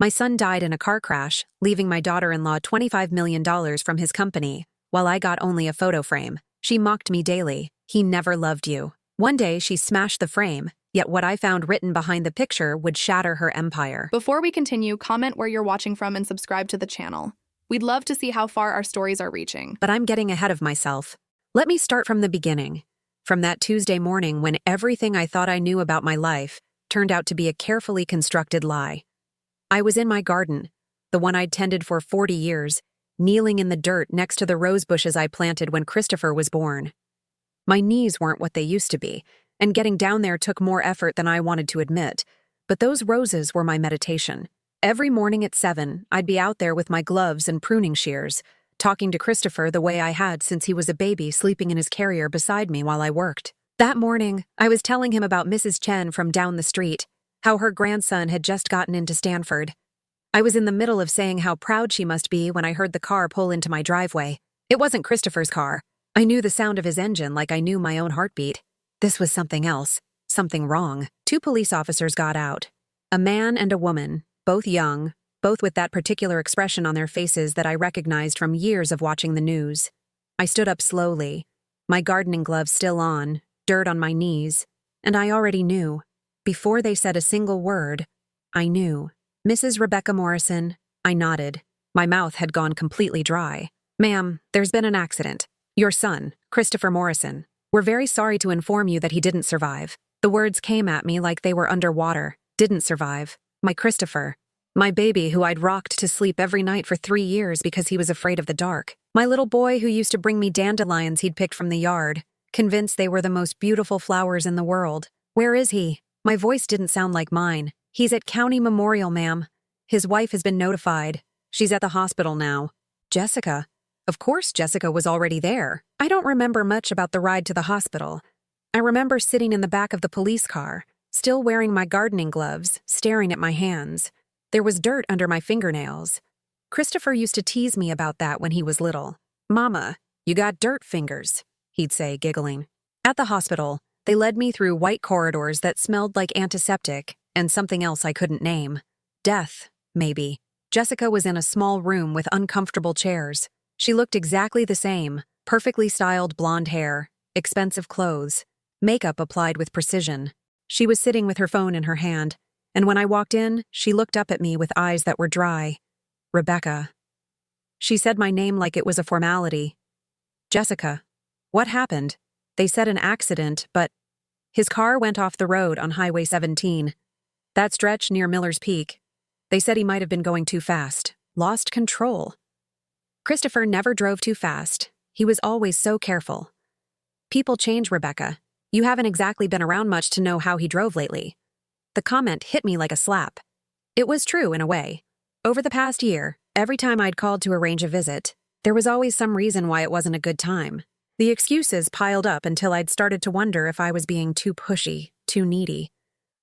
My son died in a car crash, leaving my daughter-in-law $25 million from his company, while I got only a photo frame. She mocked me daily. He never loved you. One day, she smashed the frame, yet what I found written behind the picture would shatter her empire. Before we continue, comment where you're watching from and subscribe to the channel. We'd love to see how far our stories are reaching. But I'm getting ahead of myself. Let me start from the beginning. From that Tuesday morning when everything I thought I knew about my life turned out to be a carefully constructed lie. I was in my garden, the one I'd tended for 40 years, kneeling in the dirt next to the rose bushes I planted when Christopher was born. My knees weren't what they used to be, and getting down there took more effort than I wanted to admit, but those roses were my meditation. Every morning at 7, I'd be out there with my gloves and pruning shears, talking to Christopher the way I had since he was a baby sleeping in his carrier beside me while I worked. That morning, I was telling him about Mrs. Chen from down the street, how her grandson had just gotten into Stanford. I was in the middle of saying how proud she must be when I heard the car pull into my driveway. It wasn't Christopher's car. I knew the sound of his engine like I knew my own heartbeat. This was something else, something wrong. 2 police officers got out. A man and a woman, both young, both with that particular expression on their faces that I recognized from years of watching the news. I stood up slowly, my gardening gloves still on, dirt on my knees, and I already knew. Before they said a single word, I knew. Mrs. Rebecca Morrison, I nodded. My mouth had gone completely dry. Ma'am, there's been an accident. Your son, Christopher Morrison. We're very sorry to inform you that he didn't survive. The words came at me like they were underwater. Didn't survive. My Christopher. My baby who I'd rocked to sleep every night for 3 years because he was afraid of the dark. My little boy who used to bring me dandelions he'd picked from the yard, convinced they were the most beautiful flowers in the world. Where is he? My voice didn't sound like mine. He's at County Memorial, ma'am. His wife has been notified. She's at the hospital now. Jessica? Of course Jessica was already there. I don't remember much about the ride to the hospital. I remember sitting in the back of the police car, still wearing my gardening gloves, staring at my hands. There was dirt under my fingernails. Christopher used to tease me about that when he was little. Mama, you got dirt fingers, he'd say, giggling. At the hospital, they led me through white corridors that smelled like antiseptic and something else I couldn't name. Death, maybe. Jessica was in a small room with uncomfortable chairs. She looked exactly the same, perfectly styled blonde hair, expensive clothes, makeup applied with precision. She was sitting with her phone in her hand, and when I walked in, she looked up at me with eyes that were dry. Rebecca. She said my name like it was a formality. Jessica. What happened? They said an accident, but his car went off the road on Highway 17. That stretch near Miller's Peak. They said he might have been going too fast. Lost control. Christopher never drove too fast. He was always so careful. People change, Rebecca. You haven't exactly been around much to know how he drove lately. The comment hit me like a slap. It was true in a way. Over the past year, every time I'd called to arrange a visit, there was always some reason why it wasn't a good time. The excuses piled up until I'd started to wonder if I was being too pushy, too needy.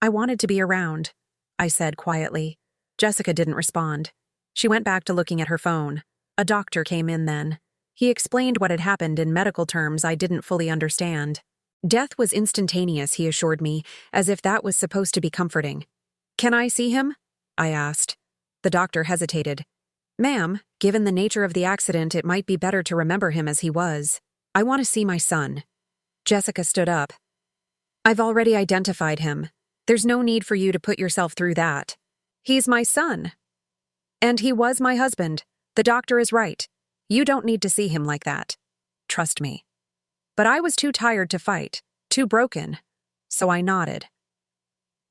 I wanted to be around, I said quietly. Jessica didn't respond. She went back to looking at her phone. A doctor came in then. He explained what had happened in medical terms I didn't fully understand. Death was instantaneous, he assured me, as if that was supposed to be comforting. Can I see him? I asked. The doctor hesitated. Ma'am, given the nature of the accident, it might be better to remember him as he was. I want to see my son. Jessica stood up. I've already identified him. There's no need for you to put yourself through that. He's my son. And he was my husband. The doctor is right. You don't need to see him like that. Trust me. But I was too tired to fight, too broken, so I nodded.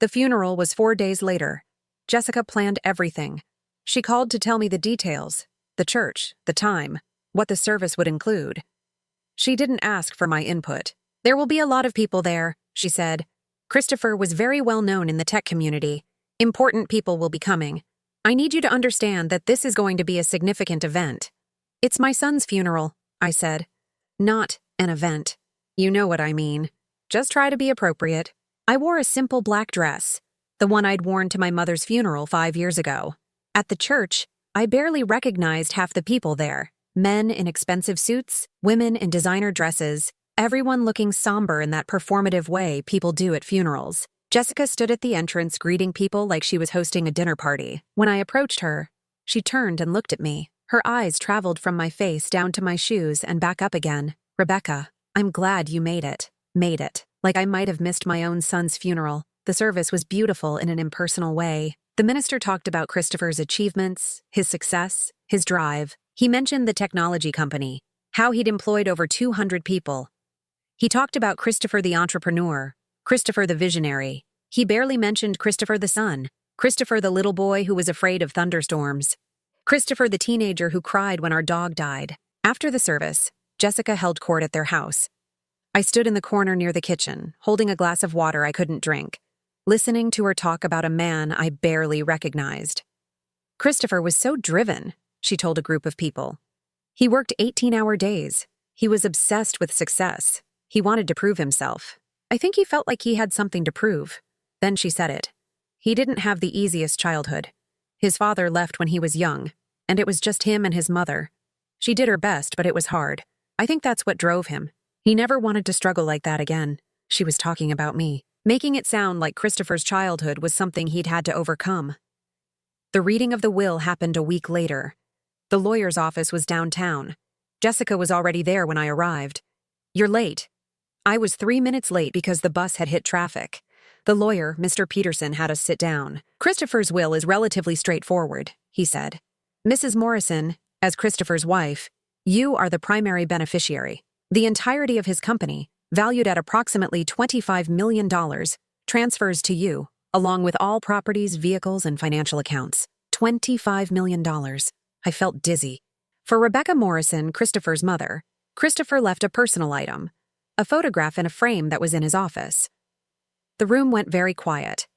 The funeral was 4 days later. Jessica planned everything. She called to tell me the details, the church, the time, what the service would include. She didn't ask for my input. There will be a lot of people there, she said. Christopher was very well known in the tech community. Important people will be coming. I need you to understand that this is going to be a significant event. It's my son's funeral, I said. Not an event. You know what I mean. Just try to be appropriate. I wore a simple black dress, the one I'd worn to my mother's funeral 5 years ago. At the church, I barely recognized half the people there. Men in expensive suits, women in designer dresses, everyone looking somber in that performative way people do at funerals. Jessica stood at the entrance greeting people like she was hosting a dinner party. When I approached her, she turned and looked at me. Her eyes traveled from my face down to my shoes and back up again. "Rebecca, I'm glad you made it." Made it. Like I might have missed my own son's funeral. The service was beautiful in an impersonal way. The minister talked about Christopher's achievements, his success, his drive. He mentioned the technology company, how he'd employed over 200 people. He talked about Christopher the entrepreneur, Christopher the visionary. He barely mentioned Christopher the son, Christopher the little boy who was afraid of thunderstorms, Christopher the teenager who cried when our dog died. After the service, Jessica held court at their house. I stood in the corner near the kitchen, holding a glass of water I couldn't drink, listening to her talk about a man I barely recognized. Christopher was so driven, she told a group of people. He worked 18-hour days. He was obsessed with success. He wanted to prove himself. I think he felt like he had something to prove. Then she said it. He didn't have the easiest childhood. His father left when he was young, and it was just him and his mother. She did her best, but it was hard. I think that's what drove him. He never wanted to struggle like that again. She was talking about me, making it sound like Christopher's childhood was something he'd had to overcome. The reading of the will happened a week later. The lawyer's office was downtown. Jessica was already there when I arrived. "You're late." I was 3 minutes late because the bus had hit traffic. The lawyer, Mr. Peterson, had us sit down. "Christopher's will is relatively straightforward," he said. "Mrs. Morrison, as Christopher's wife, you are the primary beneficiary. The entirety of his company, valued at approximately $25 million, transfers to you, along with all properties, vehicles, and financial accounts. $25 million. I felt dizzy. For Rebecca Morrison, Christopher's mother, Christopher left a personal item, a photograph in a frame that was in his office. The room went very quiet.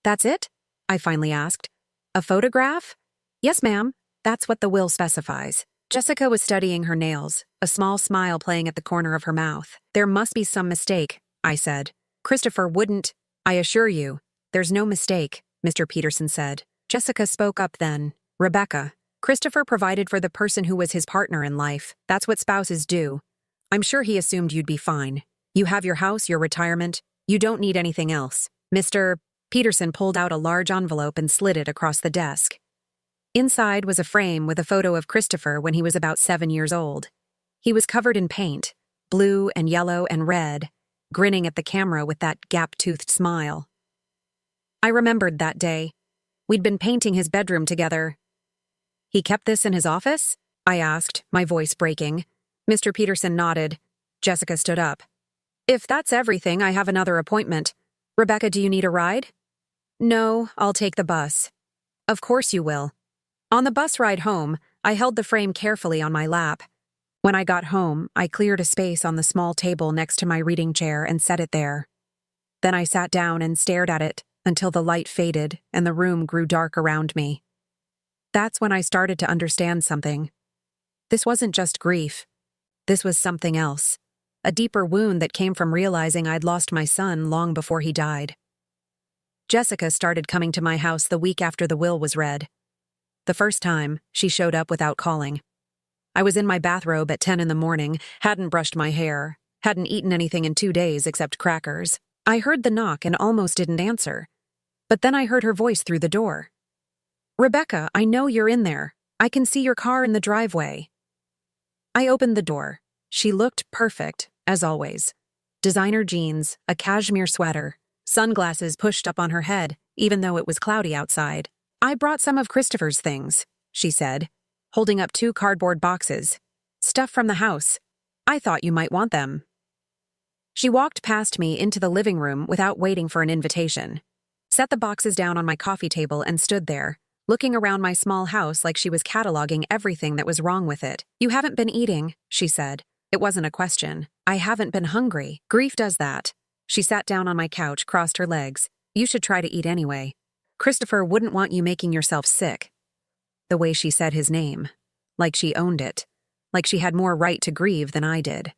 "That's it?" I finally asked. "A photograph?" "Yes, ma'am. That's what the will specifies." Jessica was studying her nails, a small smile playing at the corner of her mouth. "There must be some mistake," I said. "Christopher wouldn't." "I assure you, there's no mistake," Mr. Peterson said. Jessica spoke up then. "Rebecca, Christopher provided for the person who was his partner in life. That's what spouses do. I'm sure he assumed you'd be fine. You have your house, your retirement. You don't need anything else." Mr. Peterson pulled out a large envelope and slid it across the desk. Inside was a frame with a photo of Christopher when he was about 7 years old. He was covered in paint, blue and yellow and red, grinning at the camera with that gap-toothed smile. I remembered that day. We'd been painting his bedroom together. "He kept this in his office?" I asked, my voice breaking. Mr. Peterson nodded. Jessica stood up. "If that's everything, I have another appointment. Rebecca, do you need a ride?" "No, I'll take the bus." "Of course you will." On the bus ride home, I held the frame carefully on my lap. When I got home, I cleared a space on the small table next to my reading chair and set it there. Then I sat down and stared at it until the light faded and the room grew dark around me. That's when I started to understand something. This wasn't just grief. This was something else. A deeper wound that came from realizing I'd lost my son long before he died. Jessica started coming to my house the week after the will was read. The first time, she showed up without calling. I was in my bathrobe at 10 in the morning, hadn't brushed my hair, hadn't eaten anything in 2 days except crackers. I heard the knock and almost didn't answer. But then I heard her voice through the door. "Rebecca, I know you're in there. I can see your car in the driveway." I opened the door. She looked perfect, as always. Designer jeans, a cashmere sweater, sunglasses pushed up on her head, even though it was cloudy outside. "I brought some of Christopher's things," she said, holding up 2 cardboard boxes. "Stuff from the house. I thought you might want them." She walked past me into the living room without waiting for an invitation, set the boxes down on my coffee table and stood there, looking around my small house like she was cataloging everything that was wrong with it. "You haven't been eating," she said. It wasn't a question. "I haven't been hungry. Grief does that." She sat down on my couch, crossed her legs. "You should try to eat anyway. Christopher wouldn't want you making yourself sick." The way she said his name, like she owned it, like she had more right to grieve than I did.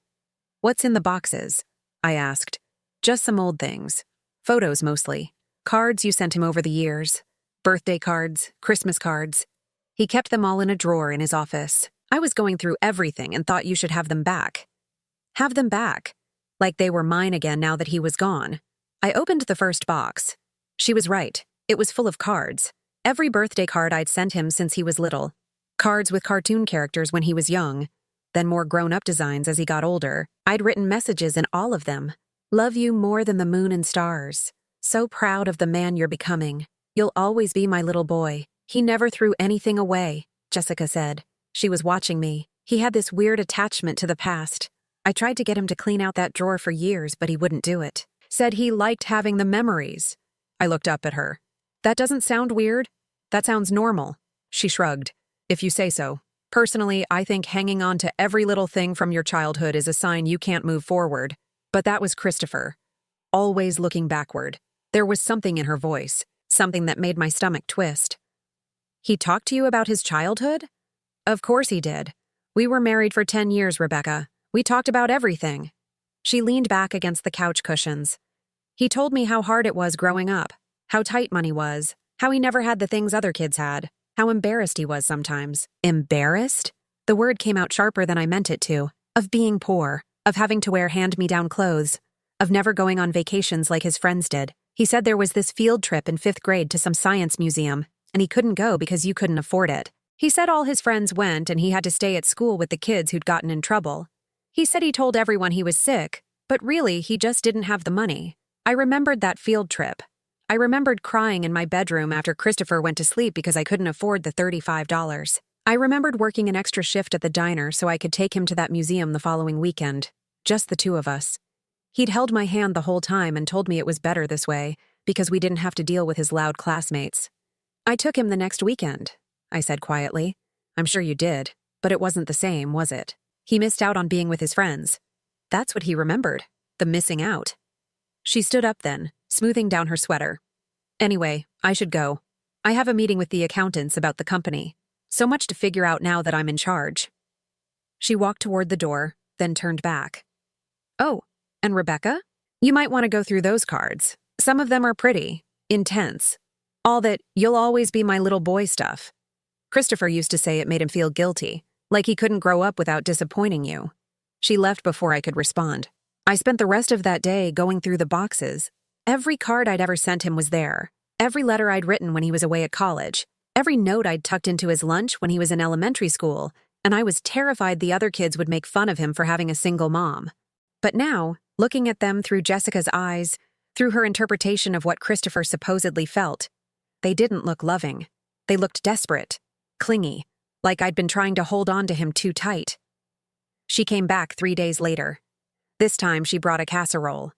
"What's in the boxes?" I asked. "Just some old things. Photos mostly. Cards you sent him over the years. Birthday cards, Christmas cards. He kept them all in a drawer in his office. I was going through everything and thought you should have them back." "Have them back? Like they were mine again now that he was gone?" I opened the first box. She was right. It was full of cards. Every birthday card I'd sent him since he was little. Cards with cartoon characters when he was young. Then more grown-up designs as he got older. I'd written messages in all of them. Love you more than the moon and stars. So proud of the man you're becoming. You'll always be my little boy. He never threw anything away, Jessica said. She was watching me. He had this weird attachment to the past. I tried to get him to clean out that drawer for years, but he wouldn't do it. Said he liked having the memories. I looked up at her. That doesn't sound weird. That sounds normal. She shrugged. If you say so. Personally, I think hanging on to every little thing from your childhood is a sign you can't move forward. But that was Christopher. Always looking backward. There was something in her voice, something that made my stomach twist. He talked to you about his childhood? Of course he did. We were married for 10 years, Rebecca. We talked about everything. She leaned back against the couch cushions. He told me how hard it was growing up, how tight money was, how he never had the things other kids had, how embarrassed he was sometimes. Embarrassed? The word came out sharper than I meant it to. Of being poor, of having to wear hand-me-down clothes, of never going on vacations like his friends did. He said there was this field trip in 5th grade to some science museum, and he couldn't go because you couldn't afford it. He said all his friends went and he had to stay at school with the kids who'd gotten in trouble. He said he told everyone he was sick, but really he just didn't have the money. I remembered that field trip. I remembered crying in my bedroom after Christopher went to sleep because I couldn't afford the $35. I remembered working an extra shift at the diner so I could take him to that museum the following weekend. Just the two of us. He'd held my hand the whole time and told me it was better this way because we didn't have to deal with his loud classmates. I took him the next weekend, I said quietly. I'm sure you did, but it wasn't the same, was it? He missed out on being with his friends. That's what he remembered, the missing out. She stood up then, smoothing down her sweater. Anyway, I should go. I have a meeting with the accountants about the company. So much to figure out now that I'm in charge. She walked toward the door, then turned back. Oh, and Rebecca? You might want to go through those cards. Some of them are pretty, intense. All that "you'll always be my little boy" stuff. Christopher used to say it made him feel guilty, like he couldn't grow up without disappointing you. She left before I could respond. I spent the rest of that day going through the boxes. Every card I'd ever sent him was there. Every letter I'd written when he was away at college. Every note I'd tucked into his lunch when he was in elementary school, and I was terrified the other kids would make fun of him for having a single mom. But now, looking at them through Jessica's eyes, through her interpretation of what Christopher supposedly felt, they didn't look loving. They looked desperate, clingy, like I'd been trying to hold on to him too tight. She came back 3 days later. This time she brought a casserole.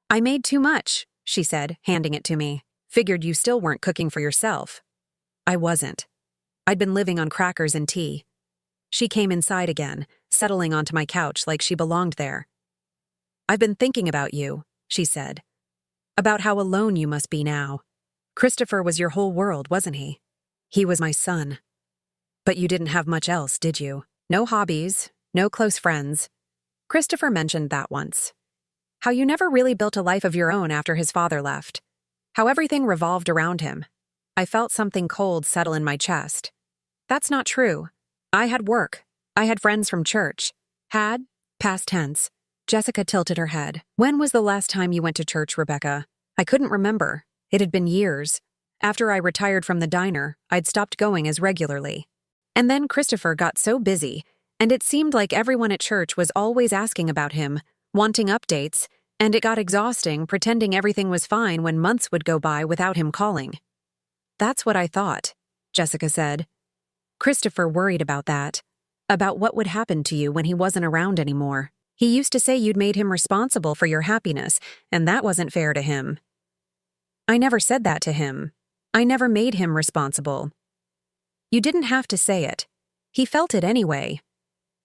I made too much, she said, handing it to me. Figured you still weren't cooking for yourself. I wasn't. I'd been living on crackers and tea. She came inside again, settling onto my couch like she belonged there. I've been thinking about you, she said. About how alone you must be now. Christopher was your whole world, wasn't he? He was my son. But you didn't have much else, did you? No hobbies, no close friends. Christopher mentioned that once. How you never really built a life of your own after his father left. How everything revolved around him. I felt something cold settle in my chest. That's not true. I had work. I had friends from church. Had, past tense. Jessica tilted her head. When was the last time you went to church, Rebecca? I couldn't remember. It had been years. After I retired from the diner, I'd stopped going as regularly. And then Christopher got so busy, and it seemed like everyone at church was always asking about him, wanting updates, and it got exhausting pretending everything was fine when months would go by without him calling. That's what I thought, Jessica said. Christopher worried about that, about what would happen to you when he wasn't around anymore. He used to say you'd made him responsible for your happiness, and that wasn't fair to him. I never said that to him. I never made him responsible. You didn't have to say it. He felt it anyway.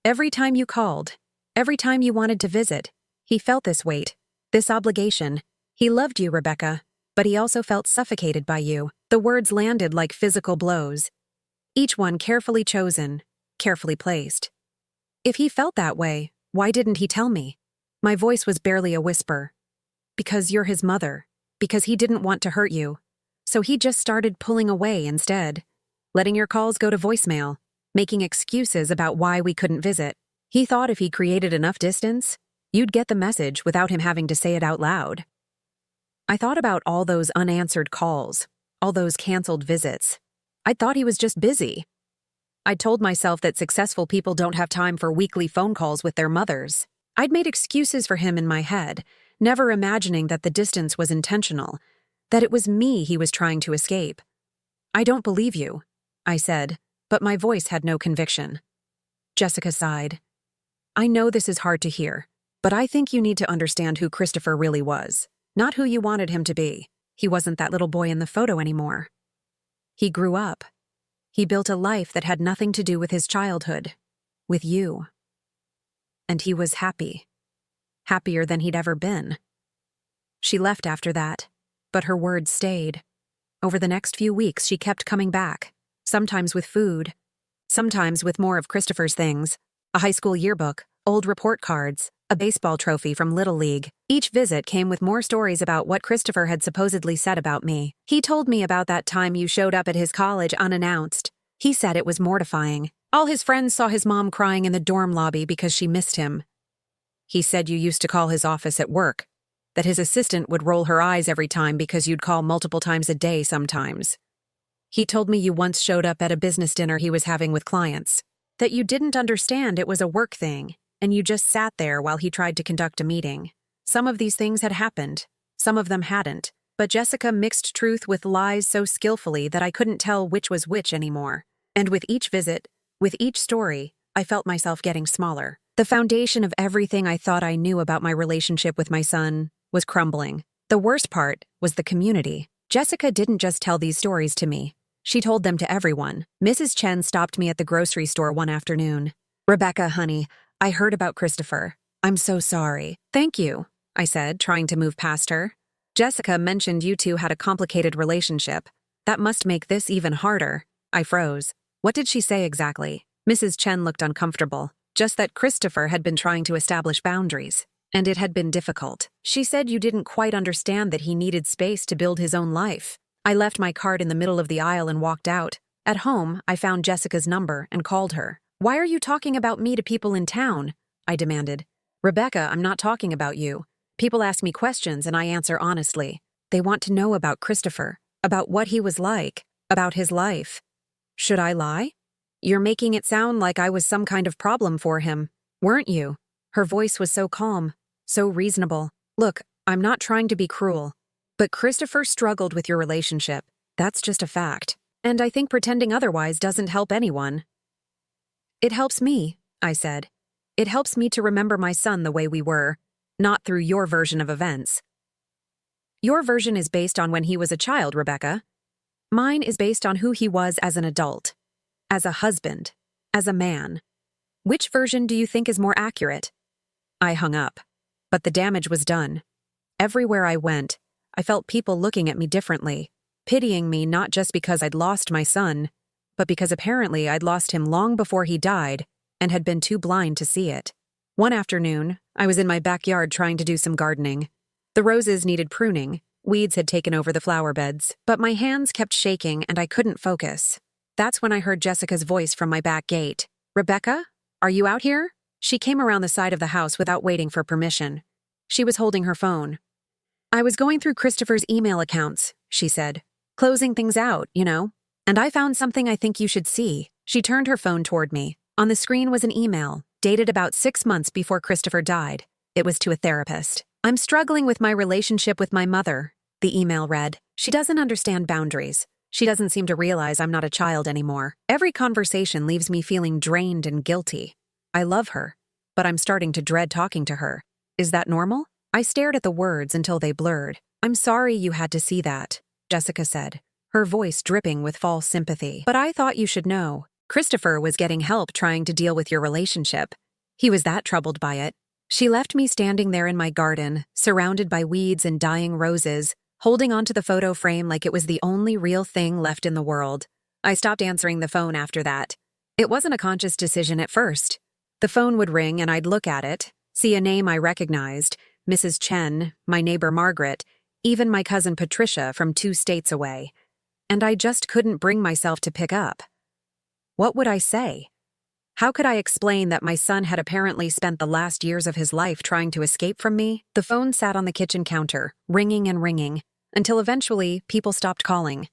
Every time you called, every time you wanted to visit, he felt this weight, this obligation. He loved you, Rebecca, but he also felt suffocated by you. The words landed like physical blows. Each one carefully chosen, carefully placed. If he felt that way, why didn't he tell me? My voice was barely a whisper. Because you're his mother. Because he didn't want to hurt you. So he just started pulling away instead. Letting your calls go to voicemail. Making excuses about why we couldn't visit. He thought if he created enough distance, you'd get the message without him having to say it out loud. I thought about all those unanswered calls, all those canceled visits. I thought he was just busy. I told myself that successful people don't have time for weekly phone calls with their mothers. I'd made excuses for him in my head, never imagining that the distance was intentional, that it was me he was trying to escape. "I don't believe you," I said, but my voice had no conviction. Jessica sighed. "I know this is hard to hear, but I think you need to understand who Christopher really was, not who you wanted him to be. He wasn't that little boy in the photo anymore. He grew up. He built a life that had nothing to do with his childhood, with you. And he was happy. Happier than he'd ever been." She left after that, but her words stayed. Over the next few weeks, she kept coming back, sometimes with food, sometimes with more of Christopher's things, a high school yearbook, old report cards, a baseball trophy from Little League. Each visit came with more stories about what Christopher had supposedly said about me. "He told me about that time you showed up at his college unannounced. He said it was mortifying. All his friends saw his mom crying in the dorm lobby because she missed him. He said you used to call his office at work, that his assistant would roll her eyes every time because you'd call multiple times a day sometimes. He told me you once showed up at a business dinner he was having with clients, that you didn't understand it was a work thing, and you just sat there while he tried to conduct a meeting. Some of these things had happened, some of them hadn't, but Jessica mixed truth with lies so skillfully that I couldn't tell which was which anymore. And with each visit, with each story, I felt myself getting smaller. The foundation of everything I thought I knew about my relationship with my son was crumbling. The worst part was the community. Jessica didn't just tell these stories to me. She told them to everyone. Mrs. Chen stopped me at the grocery store one afternoon. "Rebecca, honey, I heard about Christopher. I'm so sorry." "Thank you," I said, trying to move past her. "Jessica mentioned you two had a complicated relationship. That must make this even harder." I froze. What did she say exactly? Mrs. Chen looked uncomfortable. Just that Christopher had been trying to establish boundaries, and it had been difficult. "She said you didn't quite understand that he needed space to build his own life." I left my cart in the middle of the aisle and walked out. At home, I found Jessica's number and called her. "Why are you talking about me to people in town?" I demanded. "Rebecca, I'm not talking about you. People ask me questions and I answer honestly. They want to know about Christopher, about what he was like, about his life." "Should I lie? You're making it sound like I was some kind of problem for him, weren't you?" Her voice was so calm, so reasonable. "Look, I'm not trying to be cruel, but Christopher struggled with your relationship. That's just a fact. And I think pretending otherwise doesn't help anyone." "It helps me," I said. "It helps me to remember my son the way we were, not through your version of events." "Your version is based on when he was a child, Rebecca. Mine is based on who he was as an adult, as a husband, as a man. Which version do you think is more accurate?" I hung up, but the damage was done. Everywhere I went, I felt people looking at me differently, pitying me not just because I'd lost my son, but because apparently I'd lost him long before he died and had been too blind to see it. One afternoon, I was in my backyard trying to do some gardening. The roses needed pruning, weeds had taken over the flower beds, but my hands kept shaking and I couldn't focus. That's when I heard Jessica's voice from my back gate. "Rebecca, are you out here?" She came around the side of the house without waiting for permission. She was holding her phone. "I was going through Christopher's email accounts," she said. "Closing things out, you know. And I found something I think you should see." She turned her phone toward me. On the screen was an email, dated about 6 months before Christopher died. It was to a therapist. "I'm struggling with my relationship with my mother," the email read. "She doesn't understand boundaries. She doesn't seem to realize I'm not a child anymore. Every conversation leaves me feeling drained and guilty. I love her, but I'm starting to dread talking to her. Is that normal?" I stared at the words until they blurred. "I'm sorry you had to see that," Jessica said, her voice dripping with false sympathy. "But I thought you should know. Christopher was getting help trying to deal with your relationship. He was that troubled by it." She left me standing there in my garden, surrounded by weeds and dying roses, holding onto the photo frame like it was the only real thing left in the world. I stopped answering the phone after that. It wasn't a conscious decision at first. The phone would ring and I'd look at it, see a name I recognized, Mrs. Chen, my neighbor Margaret, even my cousin Patricia from 2 states away. And I just couldn't bring myself to pick up. What would I say? How could I explain that my son had apparently spent the last years of his life trying to escape from me? The phone sat on the kitchen counter, ringing and ringing, until eventually people stopped calling.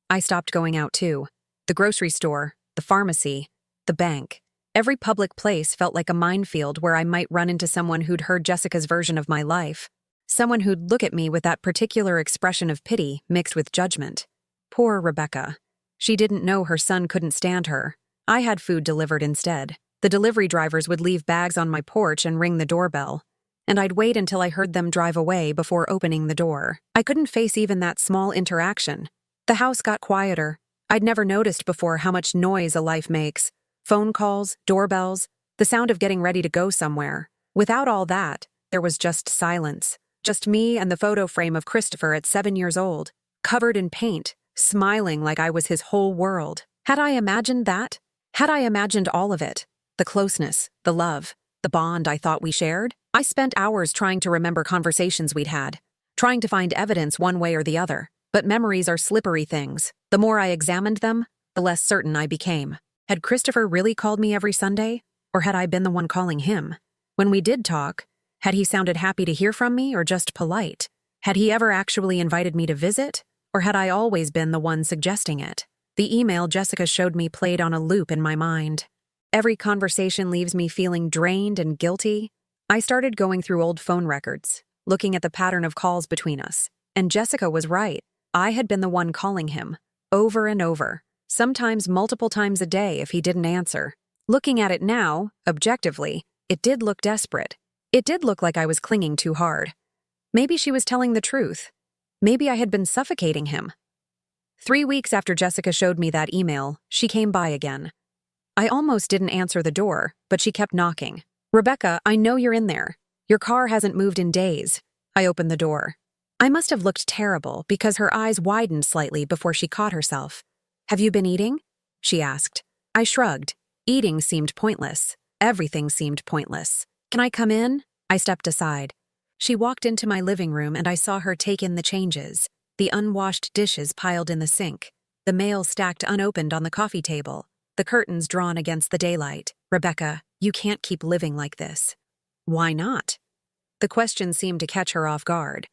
I stopped going out too. The grocery store, the pharmacy, the bank. Every public place felt like a minefield where I might run into someone who'd heard Jessica's version of my life. Someone who'd look at me with that particular expression of pity mixed with judgment. Poor Rebecca. She didn't know her son couldn't stand her. I had food delivered instead. The delivery drivers would leave bags on my porch and ring the doorbell, and I'd wait until I heard them drive away before opening the door. I couldn't face even that small interaction. The house got quieter. I'd never noticed before how much noise a life makes. Phone calls, doorbells, the sound of getting ready to go somewhere. Without all that, there was just silence. Just me and the photo frame of Christopher at 7 years old, covered in paint, smiling like I was his whole world. Had I imagined that? Had I imagined all of it? The closeness, the love, the bond I thought we shared? I spent hours trying to remember conversations we'd had, trying to find evidence one way or the other. But memories are slippery things. The more I examined them, the less certain I became. Had Christopher really called me every Sunday? Or had I been the one calling him? When we did talk, had he sounded happy to hear from me or just polite? Had he ever actually invited me to visit? Or had I always been the one suggesting it? The email Jessica showed me played on a loop in my mind. Every conversation leaves me feeling drained and guilty. I started going through old phone records, looking at the pattern of calls between us. And Jessica was right. I had been the one calling him, over and over, sometimes multiple times a day if he didn't answer. Looking at it now, objectively, it did look desperate. It did look like I was clinging too hard. Maybe she was telling the truth. Maybe I had been suffocating him. 3 weeks after Jessica showed me that email, she came by again. I almost didn't answer the door, but she kept knocking. "Rebecca, I know you're in there. Your car hasn't moved in days." I opened the door. I must have looked terrible because her eyes widened slightly before she caught herself. "Have you been eating?" she asked. I shrugged. Eating seemed pointless. Everything seemed pointless. "Can I come in?" I stepped aside. She walked into my living room and I saw her take in the changes. The unwashed dishes piled in the sink, the mail stacked unopened on the coffee table, the curtains drawn against the daylight. "Rebecca, you can't keep living like this." "Why not?" The question seemed to catch her off guard.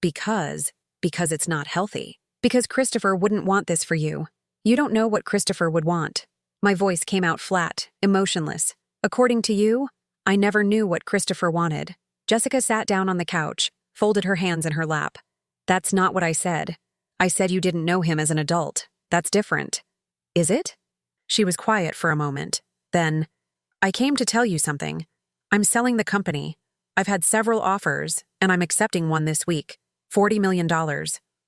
Because it's not healthy. Because Christopher wouldn't want this for you. You don't know what Christopher would want. My voice came out flat, emotionless. According to you, I never knew what Christopher wanted. Jessica sat down on the couch, folded her hands in her lap. "That's not what I said. I said you didn't know him as an adult. That's different." "Is it?" She was quiet for a moment. Then, "I came to tell you something. I'm selling the company. I've had several offers, and I'm accepting one this week. $40 million.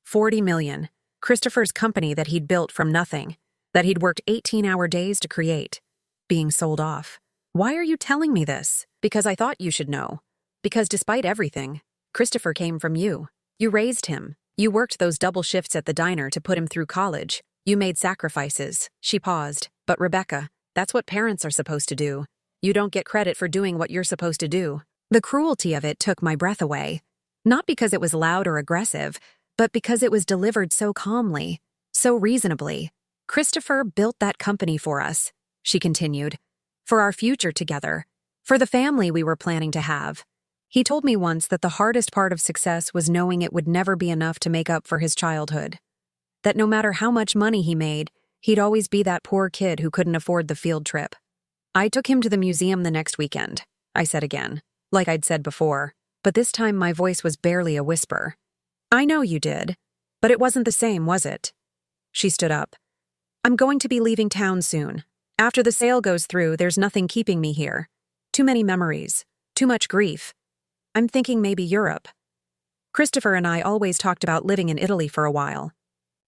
$40 million. Christopher's company that he'd built from nothing, that he'd worked 18-hour days to create, being sold off. Why are you telling me this? Because I thought you should know. Because despite everything, Christopher came from you. You raised him. You worked those double shifts at the diner to put him through college. You made sacrifices." She paused. "But Rebecca, that's what parents are supposed to do. You don't get credit for doing what you're supposed to do." The cruelty of it took my breath away. Not because it was loud or aggressive, but because it was delivered so calmly, so reasonably. "Christopher built that company for us," she continued. "For our future together. For the family we were planning to have. He told me once that the hardest part of success was knowing it would never be enough to make up for his childhood. That no matter how much money he made, he'd always be that poor kid who couldn't afford the field trip." "I took him to the museum the next weekend," I said again, like I'd said before, but this time my voice was barely a whisper. "I know you did, but it wasn't the same, was it?" She stood up. "I'm going to be leaving town soon. After the sale goes through, there's nothing keeping me here. Too many memories, too much grief. I'm thinking maybe Europe. Christopher and I always talked about living in Italy for a while."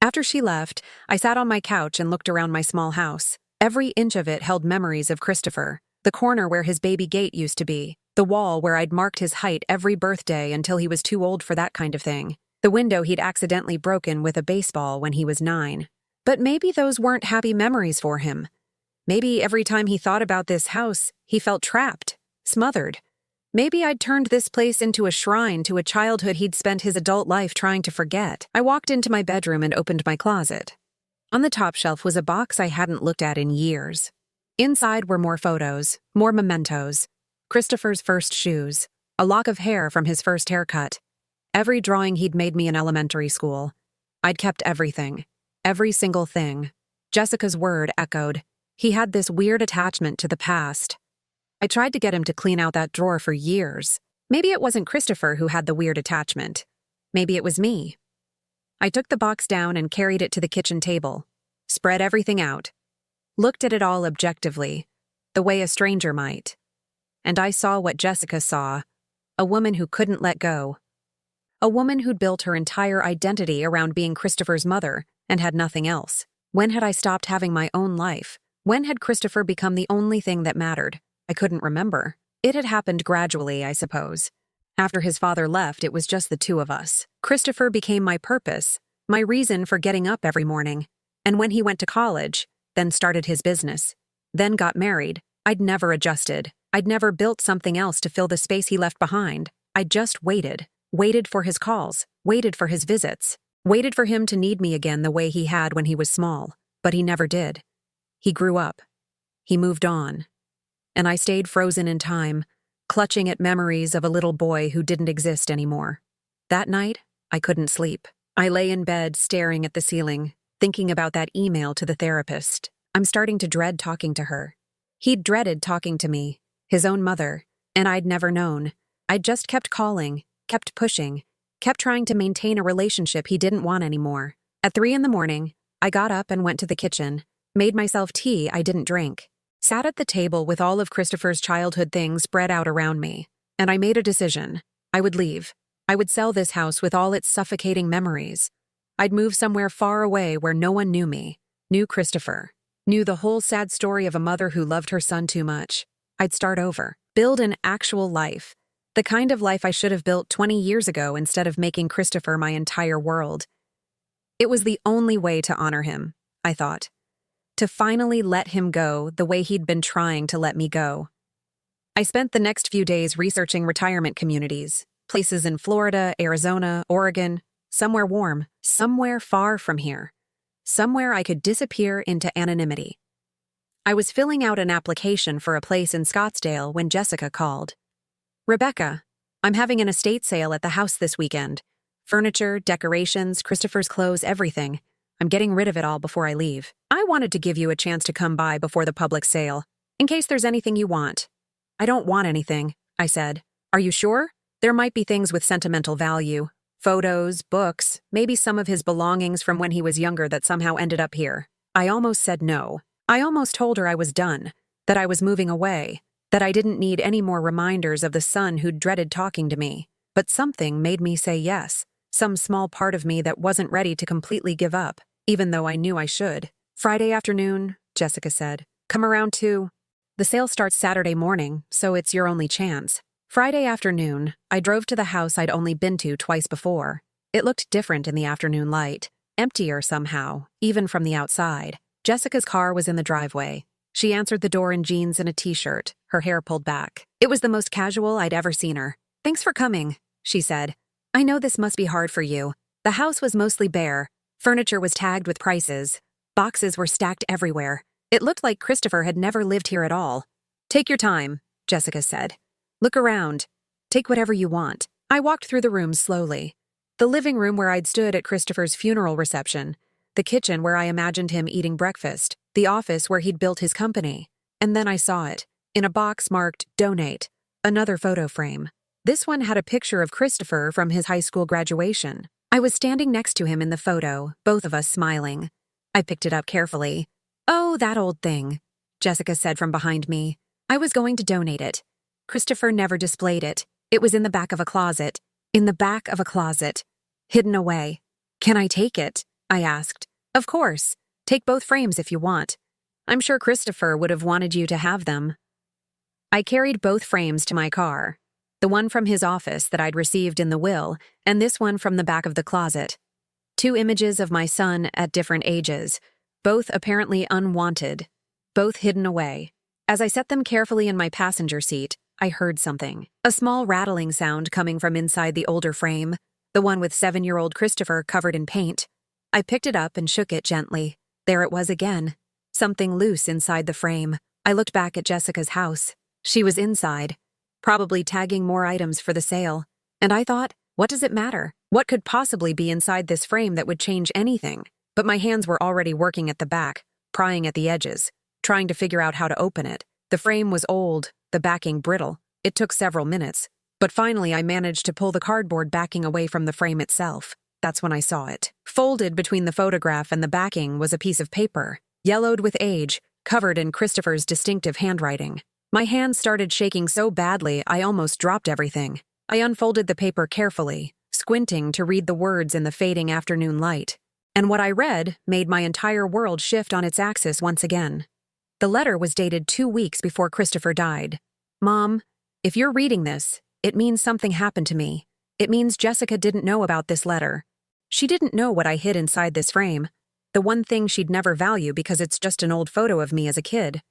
After she left, I sat on my couch and looked around my small house. Every inch of it held memories of Christopher. The corner where his baby gate used to be. The wall where I'd marked his height every birthday until he was too old for that kind of thing. The window he'd accidentally broken with a baseball when he was 9. But maybe those weren't happy memories for him. Maybe every time he thought about this house, he felt trapped, smothered. Maybe I'd turned this place into a shrine to a childhood he'd spent his adult life trying to forget. I walked into my bedroom and opened my closet. On the top shelf was a box I hadn't looked at in years. Inside were more photos, more mementos. Christopher's first shoes, a lock of hair from his first haircut. Every drawing he'd made me in elementary school. I'd kept everything. Every single thing. Jessica's word echoed. He had this weird attachment to the past. I tried to get him to clean out that drawer for years. Maybe it wasn't Christopher who had the weird attachment. Maybe it was me. I took the box down and carried it to the kitchen table. Spread everything out. Looked at it all objectively, the way a stranger might. And I saw what Jessica saw. A woman who couldn't let go. A woman who'd built her entire identity around being Christopher's mother and had nothing else. When had I stopped having my own life? When had Christopher become the only thing that mattered? I couldn't remember. It had happened gradually, I suppose. After his father left, it was just the two of us. Christopher became my purpose, my reason for getting up every morning. And when he went to college, then started his business, then got married, I'd never adjusted. I'd never built something else to fill the space he left behind. I just waited. Waited for his calls. Waited for his visits. Waited for him to need me again the way he had when he was small. But he never did. He grew up. He moved on. And I stayed frozen in time, clutching at memories of a little boy who didn't exist anymore. That night, I couldn't sleep. I lay in bed staring at the ceiling, thinking about that email to the therapist. I'm starting to dread talking to her. He'd dreaded talking to me, his own mother, and I'd never known. I'd just kept calling, kept pushing, kept trying to maintain a relationship he didn't want anymore. At 3 a.m, I got up and went to the kitchen, made myself tea I didn't drink, sat at the table with all of Christopher's childhood things spread out around me, and I made a decision. I would leave. I would sell this house with all its suffocating memories. I'd move somewhere far away where no one knew me, knew Christopher, knew the whole sad story of a mother who loved her son too much. I'd start over, build an actual life, the kind of life I should have built 20 years ago instead of making Christopher my entire world. It was the only way to honor him, I thought. To finally let him go the way he'd been trying to let me go. I spent the next few days researching retirement communities, places in Florida, Arizona, Oregon, somewhere warm, somewhere far from here, somewhere I could disappear into anonymity. I was filling out an application for a place in Scottsdale when Jessica called. "Rebecca, I'm having an estate sale at the house this weekend. Furniture, decorations, Christopher's clothes, everything. I'm getting rid of it all before I leave. I wanted to give you a chance to come by before the public sale, in case there's anything you want." "I don't want anything," I said. "Are you sure? There might be things with sentimental value. Photos, books, maybe some of his belongings from when he was younger that somehow ended up here." I almost said no. I almost told her I was done, that I was moving away, that I didn't need any more reminders of the son who'd dreaded talking to me. But something made me say yes, some small part of me that wasn't ready to completely give up, even though I knew I should. "Friday afternoon," Jessica said. "Come around 2. The sale starts Saturday morning, so it's your only chance." Friday afternoon, I drove to the house I'd only been to twice before. It looked different in the afternoon light, emptier somehow, even from the outside. Jessica's car was in the driveway. She answered the door in jeans and a t-shirt, her hair pulled back. It was the most casual I'd ever seen her. "Thanks for coming," she said. "I know this must be hard for you." The house was mostly bare. Furniture was tagged with prices. Boxes were stacked everywhere. It looked like Christopher had never lived here at all. "Take your time," Jessica said. "Look around. Take whatever you want." I walked through the rooms slowly. The living room where I'd stood at Christopher's funeral reception, the kitchen where I imagined him eating breakfast, the office where he'd built his company. And then I saw it, in a box marked "Donate," another photo frame. This one had a picture of Christopher from his high school graduation. I was standing next to him in the photo, both of us smiling. I picked it up carefully. "Oh, that old thing," Jessica said from behind me. "I was going to donate it. Christopher never displayed it. It was in the back of a closet. In the back of a closet. Hidden away." "Can I take it?" I asked. "Of course. Take both frames if you want. I'm sure Christopher would have wanted you to have them." I carried both frames to my car. The one from his office that I'd received in the will, and this one from the back of the closet. 2 images of my son at different ages, both apparently unwanted, both hidden away. As I set them carefully in my passenger seat, I heard something. A small rattling sound coming from inside the older frame, the one with 7-year-old Christopher covered in paint. I picked it up and shook it gently. There it was again. Something loose inside the frame. I looked back at Jessica's house. She was inside, probably tagging more items for the sale. And I thought, what does it matter? What could possibly be inside this frame that would change anything? But my hands were already working at the back, prying at the edges, trying to figure out how to open it. The frame was old, the backing brittle. It took several minutes, but finally I managed to pull the cardboard backing away from the frame itself. That's when I saw it. Folded between the photograph and the backing was a piece of paper, yellowed with age, covered in Christopher's distinctive handwriting. My hands started shaking so badly I almost dropped everything. I unfolded the paper carefully, squinting to read the words in the fading afternoon light. And what I read made my entire world shift on its axis once again. The letter was dated 2 weeks before Christopher died. Mom, if you're reading this, it means something happened to me. It means Jessica didn't know about this letter. She didn't know what I hid inside this frame, the one thing she'd never value because it's just an old photo of me as a kid.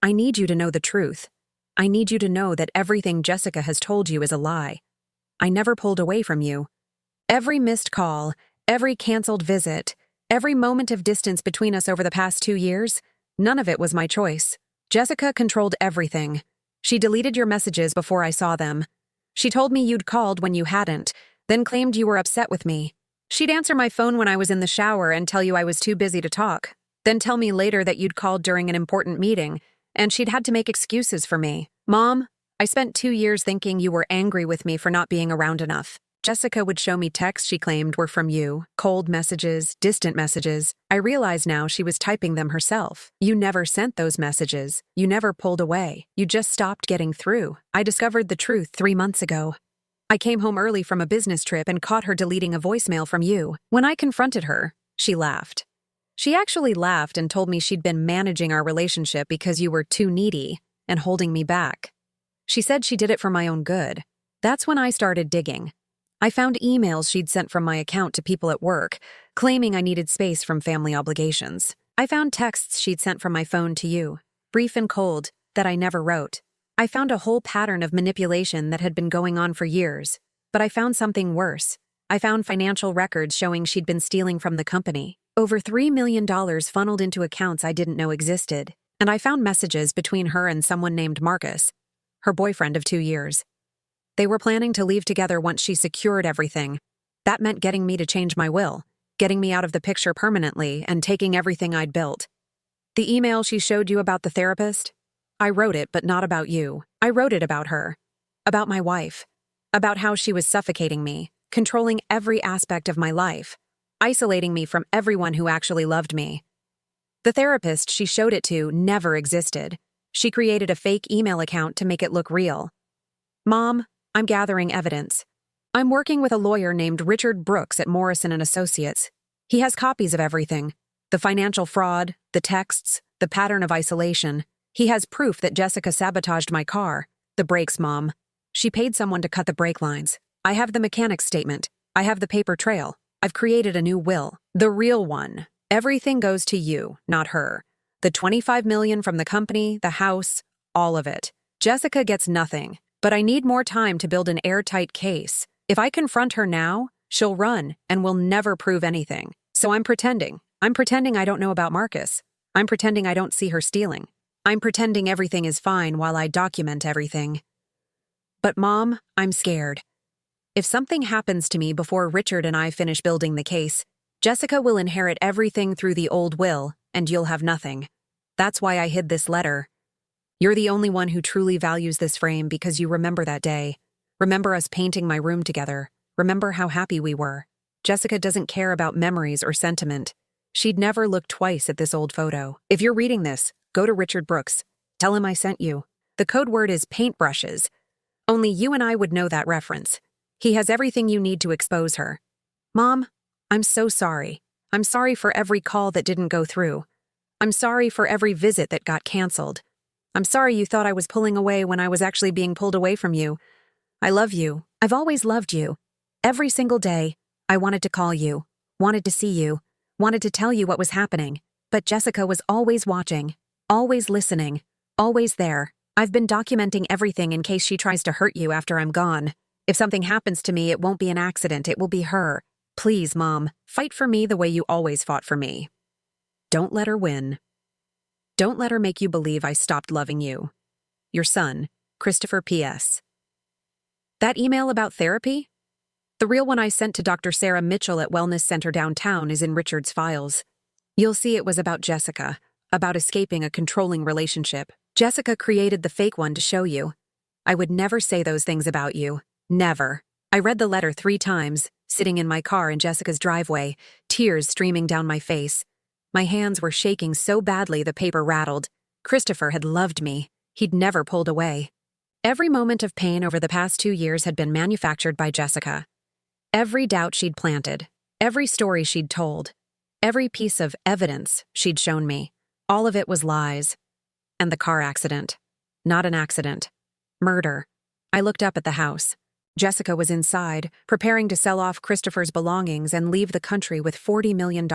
I need you to know the truth. I need you to know that everything Jessica has told you is a lie. I never pulled away from you. Every missed call, every canceled visit, every moment of distance between us over the past 2 years, none of it was my choice. Jessica controlled everything. She deleted your messages before I saw them. She told me you'd called when you hadn't, then claimed you were upset with me. She'd answer my phone when I was in the shower and tell you I was too busy to talk, then tell me later that you'd called during an important meeting, and she'd had to make excuses for me. Mom, I spent 2 years thinking you were angry with me for not being around enough. Jessica would show me texts she claimed were from you, cold messages, distant messages. I realize now she was typing them herself. You never sent those messages. You never pulled away. You just stopped getting through. I discovered the truth 3 months ago. I came home early from a business trip and caught her deleting a voicemail from you. When I confronted her, she laughed. She actually laughed and told me she'd been managing our relationship because you were too needy and holding me back. She said she did it for my own good. That's when I started digging. I found emails she'd sent from my account to people at work, claiming I needed space from family obligations. I found texts she'd sent from my phone to you, brief and cold, that I never wrote. I found a whole pattern of manipulation that had been going on for years, but I found something worse. I found financial records showing she'd been stealing from the company. Over $3 million funneled into accounts I didn't know existed, and I found messages between her and someone named Marcus, her boyfriend of 2 years. They were planning to leave together once she secured everything. That meant getting me to change my will, getting me out of the picture permanently, and taking everything I'd built. The email she showed you about the therapist? I wrote it, but not about you. I wrote it about her, about my wife, about how she was suffocating me, controlling every aspect of my life, isolating me from everyone who actually loved me. The therapist she showed it to never existed. She created a fake email account to make it look real. Mom, I'm gathering evidence. I'm working with a lawyer named Richard Brooks at Morrison & Associates. He has copies of everything. The financial fraud, the texts, the pattern of isolation. He has proof that Jessica sabotaged my car. The brakes, Mom. She paid someone to cut the brake lines. I have the mechanic's statement. I have the paper trail. I've created a new will. The real one. Everything goes to you, not her. The $25 million from the company, the house, all of it. Jessica gets nothing. But I need more time to build an airtight case. If I confront her now, she'll run and will never prove anything. So I'm pretending. I'm pretending I don't know about Marcus. I'm pretending I don't see her stealing. I'm pretending everything is fine while I document everything. But Mom, I'm scared. If something happens to me before Richard and I finish building the case, Jessica will inherit everything through the old will, and you'll have nothing. That's why I hid this letter. You're the only one who truly values this frame because you remember that day. Remember us painting my room together. Remember how happy we were. Jessica doesn't care about memories or sentiment. She'd never look twice at this old photo. If you're reading this, go to Richard Brooks. Tell him I sent you. The code word is paintbrushes. Only you and I would know that reference. He has everything you need to expose her. Mom, I'm so sorry. I'm sorry for every call that didn't go through. I'm sorry for every visit that got canceled. I'm sorry you thought I was pulling away when I was actually being pulled away from you. I love you. I've always loved you. Every single day, I wanted to call you, wanted to see you, wanted to tell you what was happening. But Jessica was always watching, always listening, always there. I've been documenting everything in case she tries to hurt you after I'm gone. If something happens to me, it won't be an accident. It will be her. Please, Mom, fight for me the way you always fought for me. Don't let her win. Don't let her make you believe I stopped loving you. Your son, Christopher P.S. That email about therapy? The real one I sent to Dr. Sarah Mitchell at Wellness Center downtown is in Richard's files. You'll see it was about Jessica, about escaping a controlling relationship. Jessica created the fake one to show you. I would never say those things about you. Never. I read the letter 3 times, sitting in my car in Jessica's driveway, tears streaming down my face. My hands were shaking so badly the paper rattled. Christopher had loved me. He'd never pulled away. Every moment of pain over the past 2 years had been manufactured by Jessica. Every doubt she'd planted, every story she'd told, every piece of evidence she'd shown me, all of it was lies. And the car accident. Not an accident. Murder. I looked up at the house. Jessica was inside, preparing to sell off Christopher's belongings and leave the country with $40 million.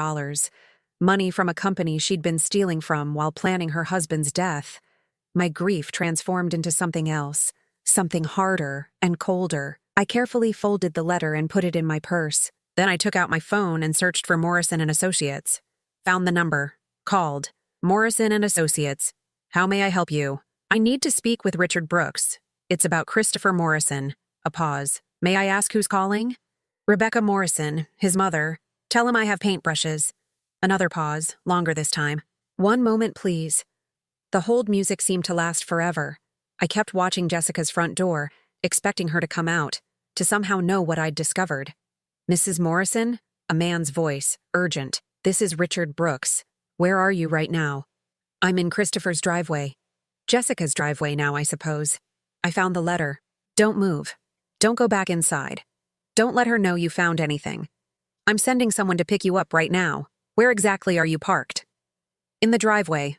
Money from a company she'd been stealing from while planning her husband's death. My grief transformed into something else, something harder and colder. I carefully folded the letter and put it in my purse. Then I took out my phone and searched for Morrison and Associates. Found the number. Called. Morrison and Associates. How may I help you? I need to speak with Richard Brooks. It's about Christopher Morrison. A pause. May I ask who's calling? Rebecca Morrison, his mother. Tell him I have paintbrushes. Another pause, longer this time. 1 moment, please. The hold music seemed to last forever. I kept watching Jessica's front door, expecting her to come out, to somehow know what I'd discovered. Mrs. Morrison? A man's voice, urgent. This is Richard Brooks. Where are you right now? I'm in Christopher's driveway. Jessica's driveway now, I suppose. I found the letter. Don't move. Don't go back inside. Don't let her know you found anything. I'm sending someone to pick you up right now. Where exactly are you parked? In the driveway.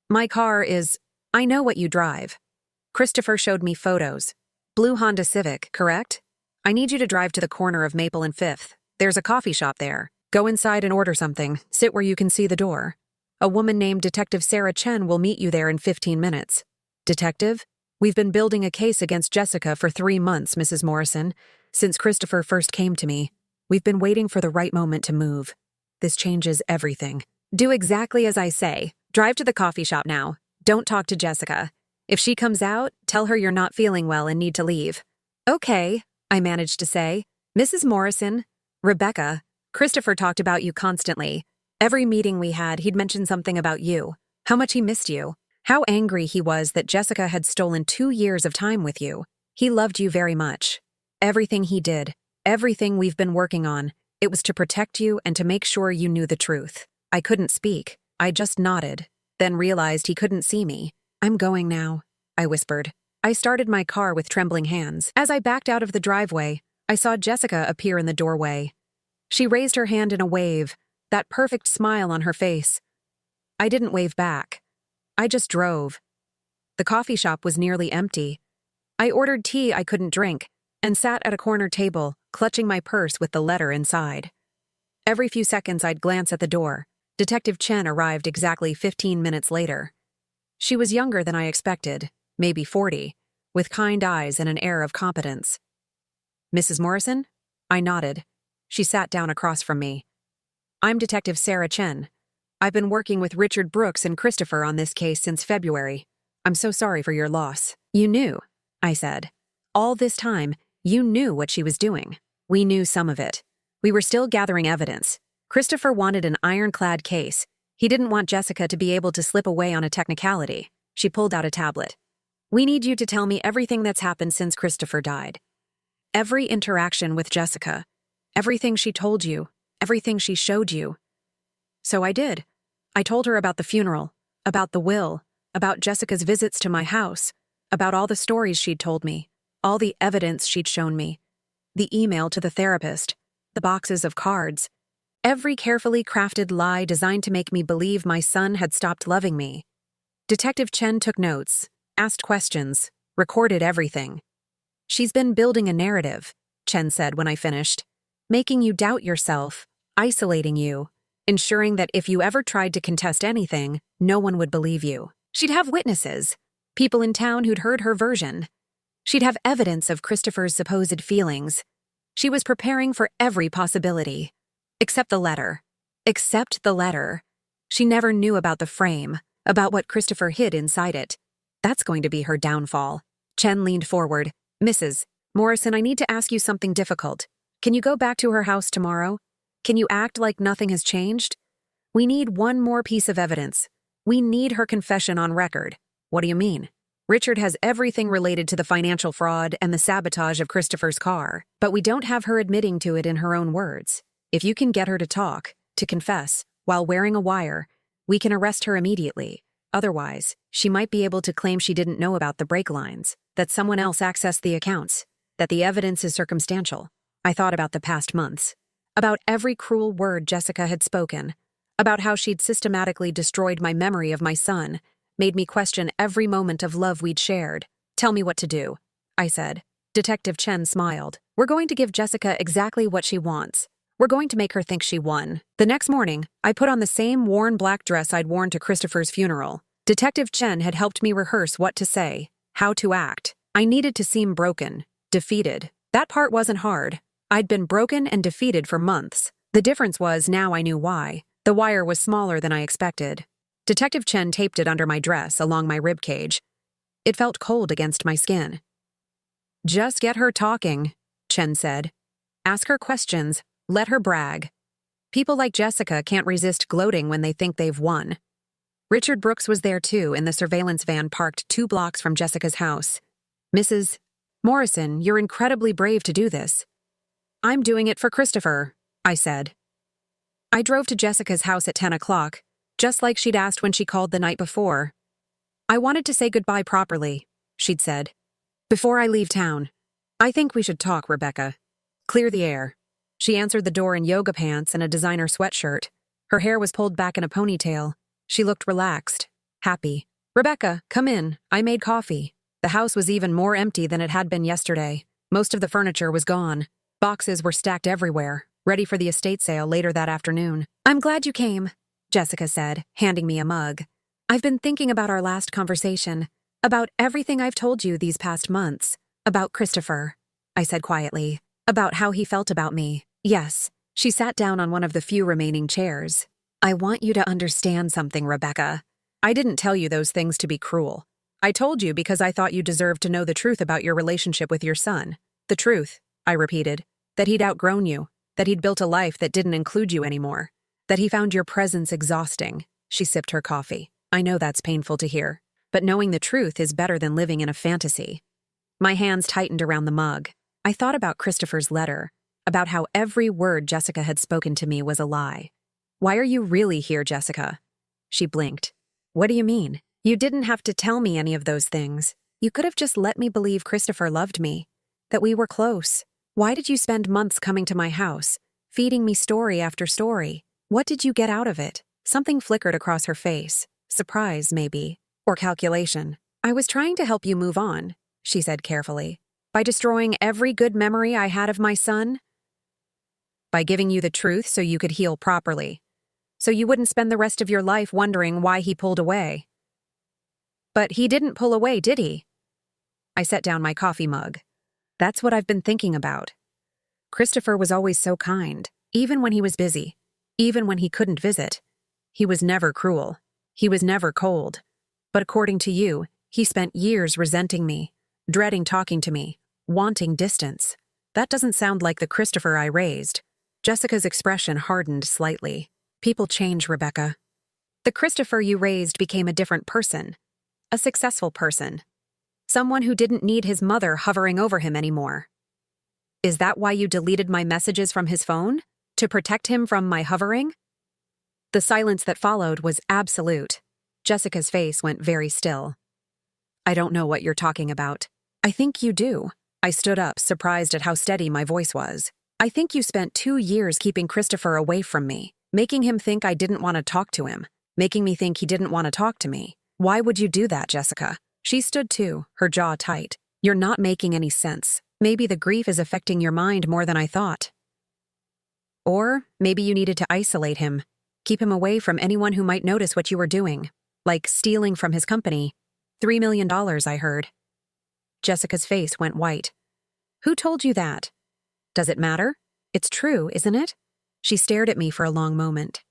My car is... I know what you drive. Christopher showed me photos. Blue Honda Civic, correct? I need you to drive to the corner of Maple and 5th. There's a coffee shop there. Go inside and order something. Sit where you can see the door. A woman named Detective Sarah Chen will meet you there in 15 minutes. Detective? We've been building a case against Jessica for 3 months, Mrs. Morrison. Since Christopher first came to me. We've been waiting for the right moment to move. This changes everything. Do exactly as I say. Drive to the coffee shop now. Don't talk to Jessica. If she comes out, tell her you're not feeling well and need to leave. Okay, I managed to say. Mrs. Morrison, Rebecca, Christopher talked about you constantly. Every meeting we had, he'd mention something about you. How much he missed you. How angry he was that Jessica had stolen 2 years of time with you. He loved you very much. Everything he did, everything we've been working on, it was to protect you and to make sure you knew the truth. I couldn't speak. I just nodded, then realized he couldn't see me. I'm going now, I whispered. I started my car with trembling hands. As I backed out of the driveway, I saw Jessica appear in the doorway. She raised her hand in a wave, that perfect smile on her face. I didn't wave back. I just drove. The coffee shop was nearly empty. I ordered tea I couldn't drink and sat at a corner table, clutching my purse with the letter inside. Every few seconds I'd glance at the door. Detective Chen arrived exactly 15 minutes later. She was younger than I expected, maybe 40, with kind eyes and an air of competence. Mrs. Morrison? I nodded. She sat down across from me. I'm Detective Sarah Chen. I've been working with Richard Brooks and Christopher on this case since February. I'm so sorry for your loss. You knew, I said. All this time, you knew what she was doing. We knew some of it. We were still gathering evidence. Christopher wanted an ironclad case. He didn't want Jessica to be able to slip away on a technicality. She pulled out a tablet. We need you to tell me everything that's happened since Christopher died. Every interaction with Jessica. Everything she told you. Everything she showed you. So I did. I told her about the funeral, about the will, about Jessica's visits to my house, about all the stories she'd told me, all the evidence she'd shown me, the email to the therapist, the boxes of cards, every carefully crafted lie designed to make me believe my son had stopped loving me. Detective Chen took notes, asked questions, recorded everything. She's been building a narrative, Chen said when I finished, making you doubt yourself, isolating you, ensuring that if you ever tried to contest anything, no one would believe you. She'd have witnesses, people in town who'd heard her version. She'd have evidence of Christopher's supposed feelings. She was preparing for every possibility. Except the letter. Except the letter. She never knew about the frame, about what Christopher hid inside it. That's going to be her downfall. Chen leaned forward. Mrs. Morrison, I need to ask you something difficult. Can you go back to her house tomorrow? Can you act like nothing has changed? We need one more piece of evidence. We need her confession on record. What do you mean? Richard has everything related to the financial fraud and the sabotage of Christopher's car, but we don't have her admitting to it in her own words. If you can get her to talk, to confess, while wearing a wire, we can arrest her immediately. Otherwise, she might be able to claim she didn't know about the brake lines, that someone else accessed the accounts, that the evidence is circumstantial. I thought about the past months, about every cruel word Jessica had spoken, about how she'd systematically destroyed my memory of my son, made me question every moment of love we'd shared. Tell me what to do, I said. Detective Chen smiled. We're going to give Jessica exactly what she wants. We're going to make her think she won. The next morning, I put on the same worn black dress I'd worn to Christopher's funeral. Detective Chen had helped me rehearse what to say, how to act. I needed to seem broken, defeated. That part wasn't hard. I'd been broken and defeated for months. The difference was now I knew why. The wire was smaller than I expected. Detective Chen taped it under my dress along my rib cage. It felt cold against my skin. Just get her talking, Chen said. Ask her questions. Let her brag. People like Jessica can't resist gloating when they think they've won. Richard Brooks was there too, in the surveillance van parked 2 blocks from Jessica's house. Mrs. Morrison, you're incredibly brave to do this. I'm doing it for Christopher, I said. I drove to Jessica's house at 10 o'clock, just like she'd asked when she called the night before. I wanted to say goodbye properly, she'd said. Before I leave town, I think we should talk, Rebecca. Clear the air. She answered the door in yoga pants and a designer sweatshirt. Her hair was pulled back in a ponytail. She looked relaxed, happy. Rebecca, come in. I made coffee. The house was even more empty than it had been yesterday. Most of the furniture was gone. Boxes were stacked everywhere, ready for the estate sale later that afternoon. I'm glad you came, Jessica said, handing me a mug. I've been thinking about our last conversation, about everything I've told you these past months, about Christopher, I said quietly, about how he felt about me. Yes, she sat down on one of the few remaining chairs. I want you to understand something, Rebecca. I didn't tell you those things to be cruel. I told you because I thought you deserved to know the truth about your relationship with your son. The truth, I repeated, that he'd outgrown you, that he'd built a life that didn't include you anymore, that he found your presence exhausting. She sipped her coffee. I know that's painful to hear, but knowing the truth is better than living in a fantasy. My hands tightened around the mug. I thought about Christopher's letter, about how every word Jessica had spoken to me was a lie. Why are you really here, Jessica? She blinked. What do you mean? You didn't have to tell me any of those things. You could have just let me believe Christopher loved me, that we were close. Why did you spend months coming to my house, feeding me story after story? What did you get out of it? Something flickered across her face. Surprise, maybe, or calculation. I was trying to help you move on, she said carefully. By destroying every good memory I had of my son? By giving you the truth so you could heal properly, so you wouldn't spend the rest of your life wondering why he pulled away. But he didn't pull away, did he? I set down my coffee mug. That's what I've been thinking about. Christopher was always so kind, even when he was busy, even when he couldn't visit. He was never cruel. He was never cold. But according to you, he spent years resenting me, dreading talking to me, wanting distance. That doesn't sound like the Christopher I raised. Jessica's expression hardened slightly. People change, Rebecca. The Christopher you raised became a different person. A successful person. Someone who didn't need his mother hovering over him anymore. Is that why you deleted my messages from his phone? To protect him from my hovering? The silence that followed was absolute. Jessica's face went very still. I don't know what you're talking about. I think you do. I stood up, surprised at how steady my voice was. I think you spent 2 years keeping Christopher away from me, making him think I didn't want to talk to him, making me think he didn't want to talk to me. Why would you do that, Jessica? She stood too, her jaw tight. You're not making any sense. Maybe the grief is affecting your mind more than I thought. Or maybe you needed to isolate him, keep him away from anyone who might notice what you were doing, like stealing from his company. $3 million, I heard. Jessica's face went white. Who told you that? Does it matter? It's true, isn't it? She stared at me for a long moment.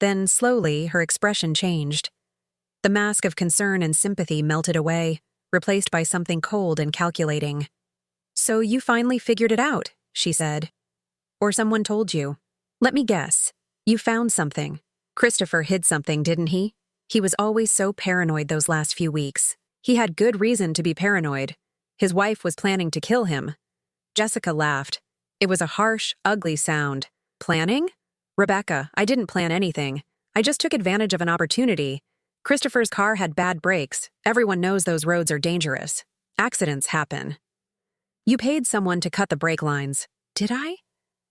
Then, slowly, her expression changed. The mask of concern and sympathy melted away, replaced by something cold and calculating. "So you finally figured it out," she said. "Or someone told you. Let me guess. You found something. Christopher hid something, didn't he? He was always so paranoid those last few weeks. He had good reason to be paranoid. His wife was planning to kill him." Jessica laughed. It was a harsh, ugly sound. "Planning? Rebecca, I didn't plan anything. I just took advantage of an opportunity. Christopher's car had bad brakes. Everyone knows those roads are dangerous. Accidents happen." "You paid someone to cut the brake lines." "Did I?"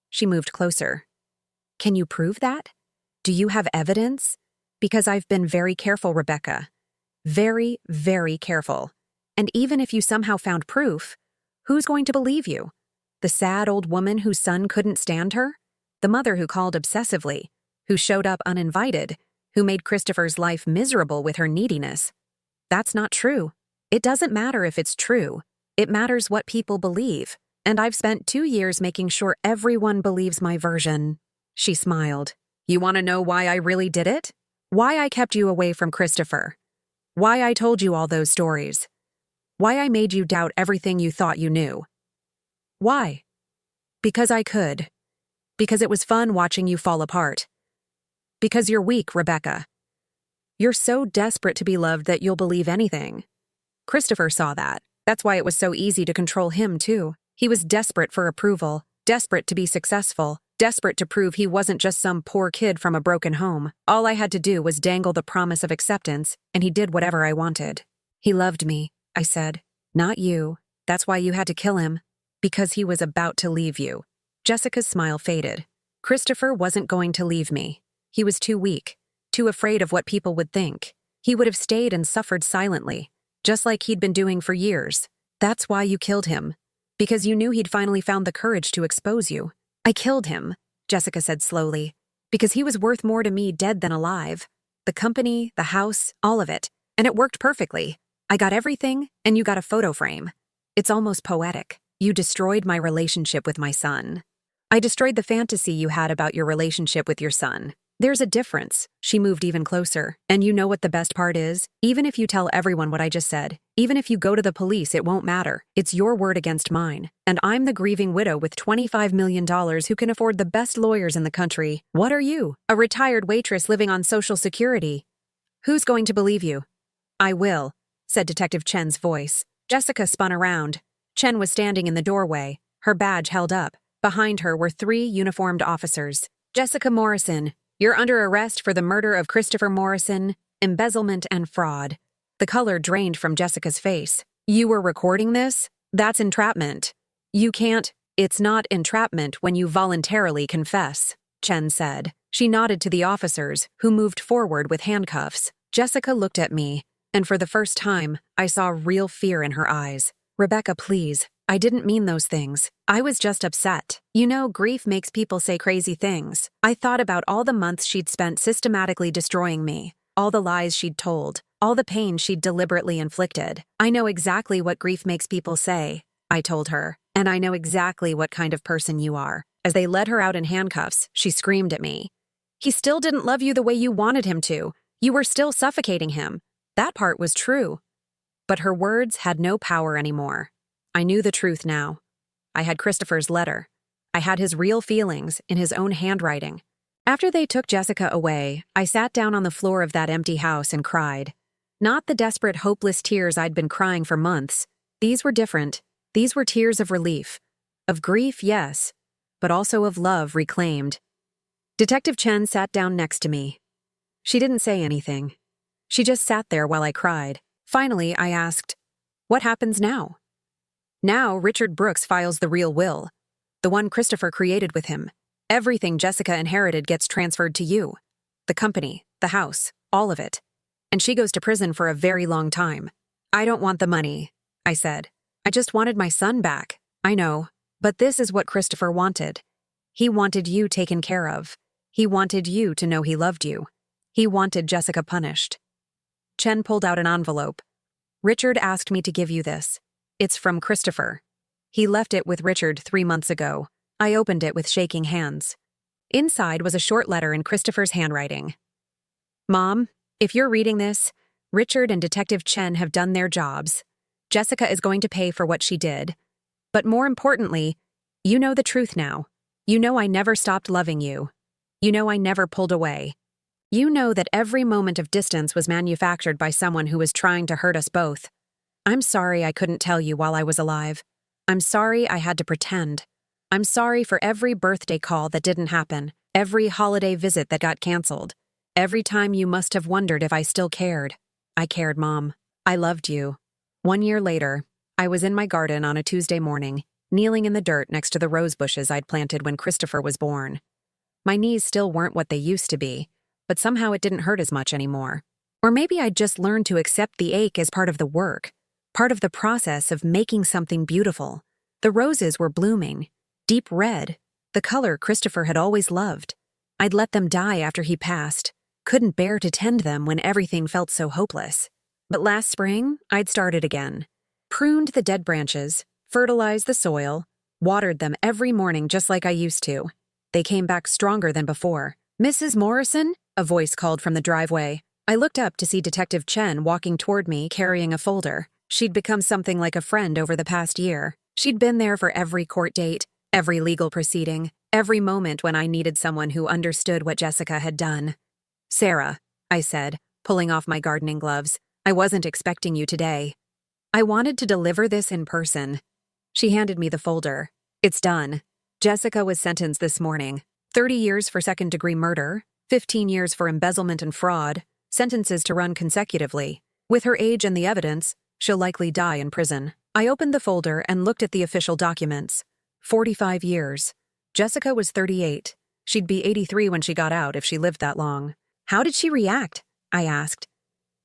She moved closer. "Can you prove that? Do you have evidence? Because I've been very careful, Rebecca. Very, very careful. And even if you somehow found proof, who's going to believe you? The sad old woman whose son couldn't stand her? The mother who called obsessively? Who showed up uninvited? Who made Christopher's life miserable with her neediness? That's not true. It doesn't matter if it's true. It matters what people believe. And I've spent 2 years making sure everyone believes my version." She smiled. "You want to know why I really did it? Why I kept you away from Christopher? Why I told you all those stories? Why I made you doubt everything you thought you knew? Why? Because I could. Because it was fun watching you fall apart. Because you're weak, Rebecca. You're so desperate to be loved that you'll believe anything. Christopher saw that. That's why it was so easy to control him, too. He was desperate for approval, desperate to be successful, desperate to prove he wasn't just some poor kid from a broken home. All I had to do was dangle the promise of acceptance, and he did whatever I wanted. He loved me, I said. Not you. That's why you had to kill him. Because he was about to leave you." Jessica's smile faded. Christopher wasn't going to leave me. He was too weak, too afraid of what people would think. He would have stayed and suffered silently, just like he'd been doing for years. That's why you killed him. Because you knew he'd finally found the courage to expose you. "I killed him," Jessica said slowly, "because he was worth more to me dead than alive. The company, the house, all of it. And it worked perfectly. I got everything, and you got a photo frame. It's almost poetic. You destroyed my relationship with my son. I destroyed the fantasy you had about your relationship with your son. There's a difference." She moved even closer. "And you know what the best part is? Even if you tell everyone what I just said, even if you go to the police, it won't matter. It's your word against mine. And I'm the grieving widow with $25 million who can afford the best lawyers in the country. What are you? A retired waitress living on Social Security. Who's going to believe you?" "I will," said Detective Chen's voice. Jessica spun around. Chen was standing in the doorway, her badge held up. Behind her were 3 uniformed officers. "Rebecca Morrison, you're under arrest for the murder of Christopher Morrison, embezzlement and fraud." The color drained from Jessica's face. "You were recording this? That's entrapment. You can't." "It's not entrapment when you voluntarily confess," Chen said. She nodded to the officers, who moved forward with handcuffs. Jessica looked at me, and for the first time, I saw real fear in her eyes. "Rebecca, please. I didn't mean those things. I was just upset. You know, grief makes people say crazy things." I thought about all the months she'd spent systematically destroying me, all the lies she'd told, all the pain she'd deliberately inflicted. "I know exactly what grief makes people say," I told her, "and I know exactly what kind of person you are." As they led her out in handcuffs, she screamed at me. "He still didn't love you the way you wanted him to. You were still suffocating him." That part was true. But her words had no power anymore. I knew the truth now. I had Christopher's letter. I had his real feelings in his own handwriting. After they took Jessica away, I sat down on the floor of that empty house and cried. Not the desperate, hopeless tears I'd been crying for months. These were different. These were tears of relief. Of grief, yes, but also of love reclaimed. Detective Chen sat down next to me. She didn't say anything. She just sat there while I cried. Finally, I asked, "What happens now?" "Now, Richard Brooks files the real will. The one Christopher created with him. Everything Jessica inherited gets transferred to you. The company, the house, all of it. And she goes to prison for a very long time." "I don't want the money," I said. "I just wanted my son back." "I know, but this is what Christopher wanted. He wanted you taken care of. He wanted you to know he loved you. He wanted Jessica punished." Chen pulled out an envelope. "Richard asked me to give you this. It's from Christopher. He left it with Richard 3 months ago." I opened it with shaking hands. Inside was a short letter in Christopher's handwriting. "Mom, if you're reading this, Richard and Detective Chen have done their jobs. Jessica is going to pay for what she did. But more importantly, you know the truth now. You know I never stopped loving you. You know I never pulled away. You know that every moment of distance was manufactured by someone who was trying to hurt us both. I'm sorry I couldn't tell you while I was alive. I'm sorry I had to pretend. I'm sorry for every birthday call that didn't happen, every holiday visit that got canceled, every time you must have wondered if I still cared. I cared, Mom. I loved you. 1 year later, I was in my garden on a Tuesday morning, kneeling in the dirt next to the rose bushes I'd planted when Christopher was born. My knees still weren't what they used to be, but somehow it didn't hurt as much anymore. Or maybe I'd just learned to accept the ache as part of the work, part of the process of making something beautiful. The roses were blooming, deep red, the color Christopher had always loved. I'd let them die after he passed, couldn't bear to tend them when everything felt so hopeless. But last spring, I'd started again. Pruned the dead branches, fertilized the soil, watered them every morning just like I used to. They came back stronger than before. "Mrs. Morrison?" a voice called from the driveway. I looked up to see Detective Chen walking toward me carrying a folder. She'd become something like a friend over the past year. She'd been there for every court date, every legal proceeding, every moment when I needed someone who understood what Jessica had done. "Sarah," I said, pulling off my gardening gloves, "I wasn't expecting you today. I wanted to deliver this in person." She handed me the folder. "It's done. Jessica was sentenced this morning. 30 years for second-degree murder, 15 years for embezzlement and fraud, sentences to run consecutively. With her age and the evidence, she'll likely die in prison." I opened the folder and looked at the official documents. 45 years. Jessica was 38. She'd be 83 when she got out if she lived that long. "How did she react?" I asked.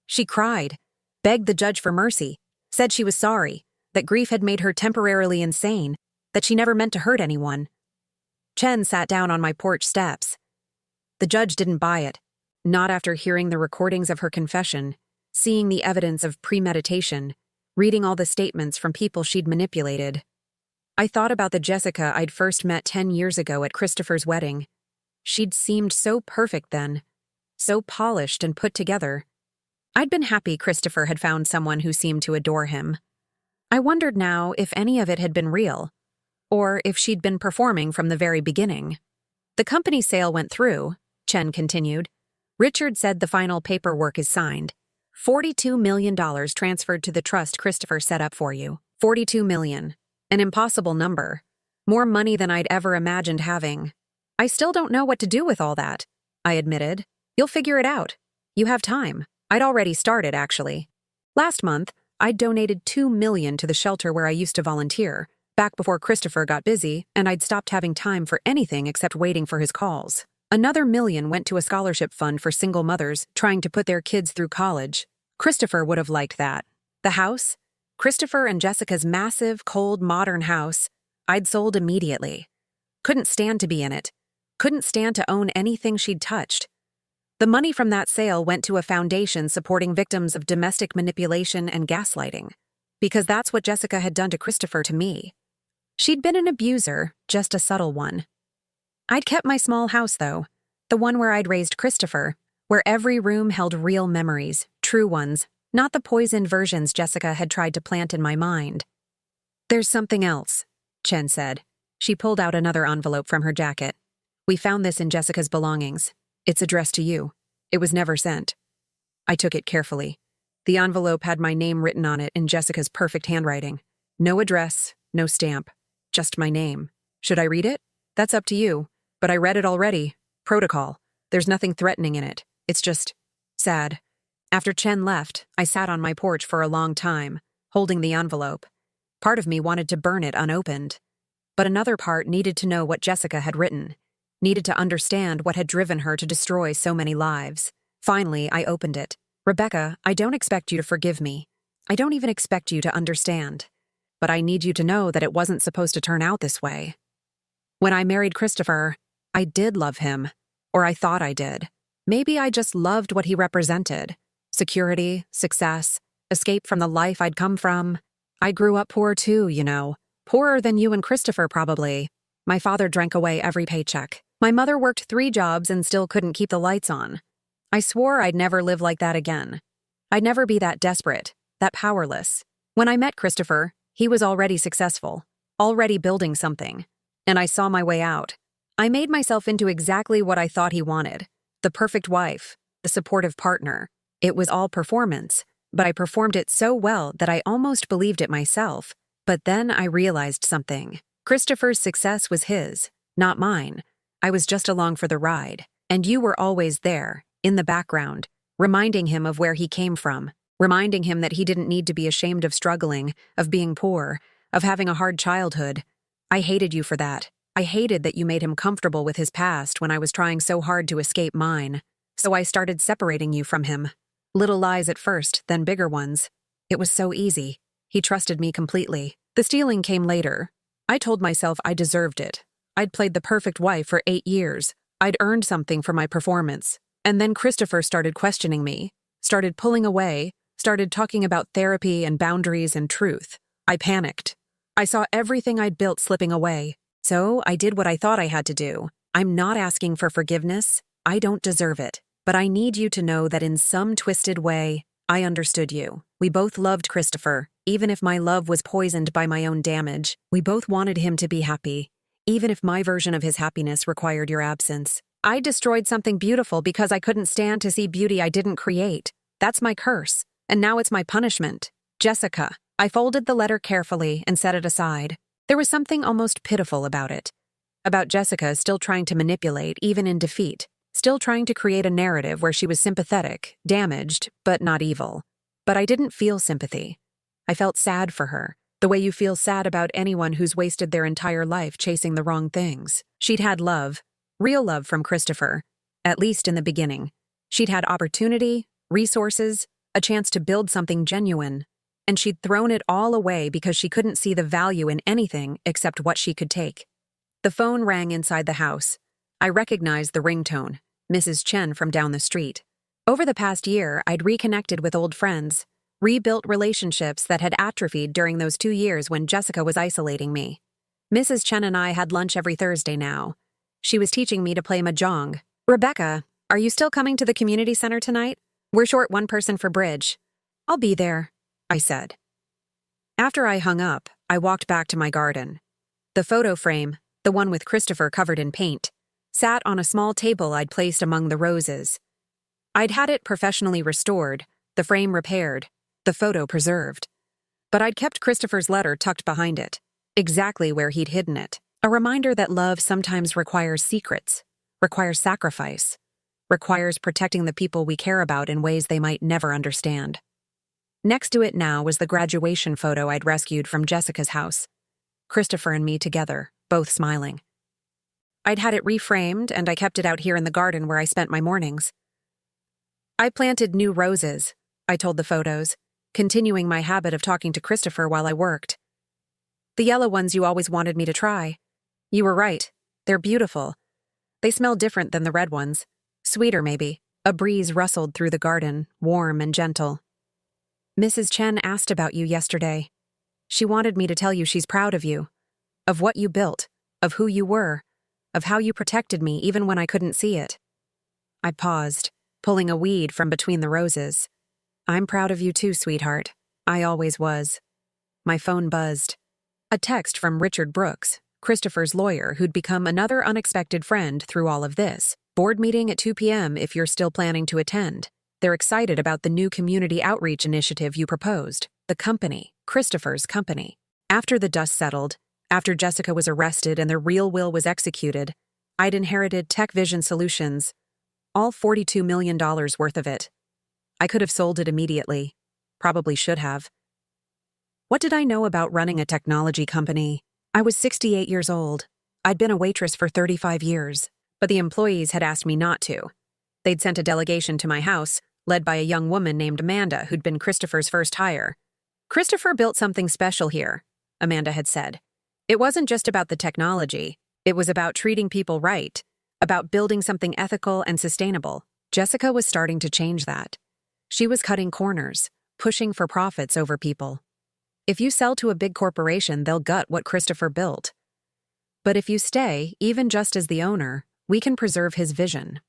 "She cried, begged the judge for mercy, said she was sorry, that grief had made her temporarily insane, that she never meant to hurt anyone." Chen sat down on my porch steps. The judge didn't buy it, not after hearing the recordings of her confession, seeing the evidence of premeditation, reading all the statements from people she'd manipulated. I thought about the Jessica I'd first met 10 years ago at Christopher's wedding. She'd seemed so perfect then, so polished and put together. I'd been happy Christopher had found someone who seemed to adore him. I wondered now if any of it had been real, or if she'd been performing from the very beginning. "The company sale went through," Chen continued. "Richard said the final paperwork is signed. $42 million transferred to the trust Christopher set up for you. $42 million. An impossible number. More money than I'd ever imagined having. I still don't know what to do with all that," I admitted. "You'll figure it out. You have time." I'd already started, actually. Last month, I'd donated $2 million to the shelter where I used to volunteer, back before Christopher got busy, and I'd stopped having time for anything except waiting for his calls. Another $1 million went to a scholarship fund for single mothers trying to put their kids through college. Christopher would have liked that. The house? Christopher and Jessica's massive, cold, modern house, I'd sold immediately. Couldn't stand to be in it. Couldn't stand to own anything she'd touched. The money from that sale went to a foundation supporting victims of domestic manipulation and gaslighting, because that's what Jessica had done to Christopher to me. She'd been an abuser, just a subtle one. I'd kept my small house, though, the one where I'd raised Christopher, where every room held real memories, true ones, not the poisoned versions Jessica had tried to plant in my mind. "There's something else," Chen said. She pulled out another envelope from her jacket. "We found this in Jessica's belongings. It's addressed to you. It was never sent." I took it carefully. The envelope had my name written on it in Jessica's perfect handwriting. No address, no stamp, just my name. Should I read it? That's up to you. But I read it already. Protocol. There's nothing threatening in it. It's just sad. After Chen left, I sat on my porch for a long time, holding the envelope. Part of me wanted to burn it unopened. But another part needed to know what Jessica had written, needed to understand what had driven her to destroy so many lives. Finally, I opened it. "Rebecca, I don't expect you to forgive me. I don't even expect you to understand. But I need you to know that it wasn't supposed to turn out this way. When I married Christopher, I did love him, or I thought I did. Maybe I just loved what he represented. Security, success, escape from the life I'd come from. I grew up poor too, you know. Poorer than you and Christopher, probably. My father drank away every paycheck. My mother worked 3 jobs and still couldn't keep the lights on. I swore I'd never live like that again. I'd never be that desperate, that powerless. When I met Christopher, he was already successful, already building something. And I saw my way out. I made myself into exactly what I thought he wanted. The perfect wife, the supportive partner. It was all performance, but I performed it so well that I almost believed it myself. But then I realized something. Christopher's success was his, not mine. I was just along for the ride. And you were always there, in the background, reminding him of where he came from, reminding him that he didn't need to be ashamed of struggling, of being poor, of having a hard childhood. I hated you for that. I hated that you made him comfortable with his past when I was trying so hard to escape mine. So I started separating you from him. Little lies at first, then bigger ones. It was so easy. He trusted me completely. The stealing came later. I told myself I deserved it. I'd played the perfect wife for 8 years. I'd earned something for my performance. And then Christopher started questioning me, started pulling away, started talking about therapy and boundaries and truth. I panicked. I saw everything I'd built slipping away. So I did what I thought I had to do. I'm not asking for forgiveness. I don't deserve it. But I need you to know that in some twisted way, I understood you. We both loved Christopher, even if my love was poisoned by my own damage. We both wanted him to be happy, even if my version of his happiness required your absence. I destroyed something beautiful because I couldn't stand to see beauty I didn't create. That's my curse, and now it's my punishment. Jessica. I folded the letter carefully and set it aside. There was something almost pitiful about it. About Jessica still trying to manipulate, even in defeat. Still trying to create a narrative where she was sympathetic, damaged, but not evil. But I didn't feel sympathy. I felt sad for her, the way you feel sad about anyone who's wasted their entire life chasing the wrong things. She'd had love, real love from Christopher, at least in the beginning. She'd had opportunity, resources, a chance to build something genuine. And she'd thrown it all away because she couldn't see the value in anything except what she could take. The phone rang inside the house. I recognized the ringtone, Mrs. Chen from down the street. Over the past year, I'd reconnected with old friends, rebuilt relationships that had atrophied during those 2 years when Jessica was isolating me. Mrs. Chen and I had lunch every Thursday now. She was teaching me to play mahjong. Rebecca, are you still coming to the community center tonight? We're short one person for bridge. I'll be there, I said. After I hung up, I walked back to my garden. The photo frame, the one with Christopher covered in paint, sat on a small table I'd placed among the roses. I'd had it professionally restored, the frame repaired, the photo preserved. But I'd kept Christopher's letter tucked behind it, exactly where he'd hidden it. A reminder that love sometimes requires secrets, requires sacrifice, requires protecting the people we care about in ways they might never understand. Next to it now was the graduation photo I'd rescued from Jessica's house. Christopher and me together, both smiling. I'd had it reframed, and I kept it out here in the garden where I spent my mornings. I planted new roses, I told the photos, continuing my habit of talking to Christopher while I worked. The yellow ones you always wanted me to try. You were right. They're beautiful. They smell different than the red ones. Sweeter, maybe. A breeze rustled through the garden, warm and gentle. Mrs. Chen asked about you yesterday. She wanted me to tell you she's proud of you, of what you built, of who you were, of how you protected me even when I couldn't see it. I paused, pulling a weed from between the roses. I'm proud of you too, sweetheart. I always was. My phone buzzed. A text from Richard Brooks, Christopher's lawyer who'd become another unexpected friend through all of this. Board meeting at 2 p.m. if you're still planning to attend. They're excited about the new community outreach initiative you proposed. The company, Christopher's company. After the dust settled, after Jessica was arrested and the real will was executed, I'd inherited Tech Vision Solutions, all $42 million worth of it. I could have sold it immediately. Probably should have. What did I know about running a technology company? I was 68 years old. I'd been a waitress for 35 years, but the employees had asked me not to. They'd sent a delegation to my house, led by a young woman named Amanda who'd been Christopher's first hire. Christopher built something special here, Amanda had said. It wasn't just about the technology. It was about treating people right, about building something ethical and sustainable. Jessica was starting to change that. She was cutting corners, pushing for profits over people. If you sell to a big corporation, they'll gut what Christopher built. But if you stay, even just as the owner, we can preserve his vision.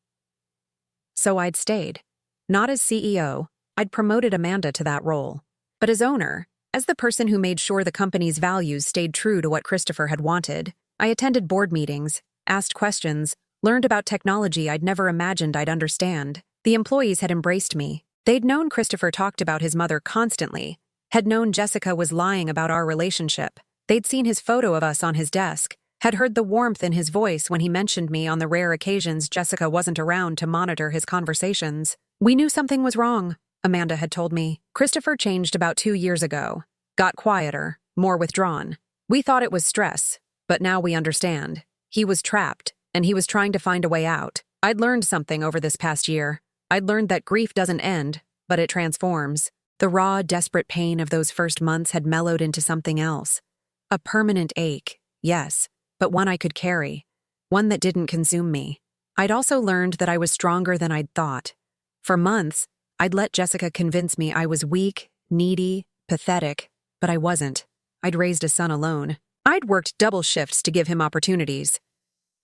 So I'd stayed. Not as CEO, I'd promoted Amanda to that role. But as owner, as the person who made sure the company's values stayed true to what Christopher had wanted, I attended board meetings, asked questions, learned about technology I'd never imagined I'd understand. The employees had embraced me. They'd known Christopher talked about his mother constantly, had known Jessica was lying about our relationship. They'd seen his photo of us on his desk, had heard the warmth in his voice when he mentioned me on the rare occasions Jessica wasn't around to monitor his conversations. We knew something was wrong, Amanda had told me. Christopher changed about 2 years ago, got quieter, more withdrawn. We thought it was stress, but now we understand. He was trapped, and he was trying to find a way out. I'd learned something over this past year. I'd learned that grief doesn't end, but it transforms. The raw, desperate pain of those first months had mellowed into something else. A permanent ache, yes, but one I could carry. One that didn't consume me. I'd also learned that I was stronger than I'd thought. For months, I'd let Jessica convince me I was weak, needy, pathetic, but I wasn't. I'd raised a son alone. I'd worked double shifts to give him opportunities.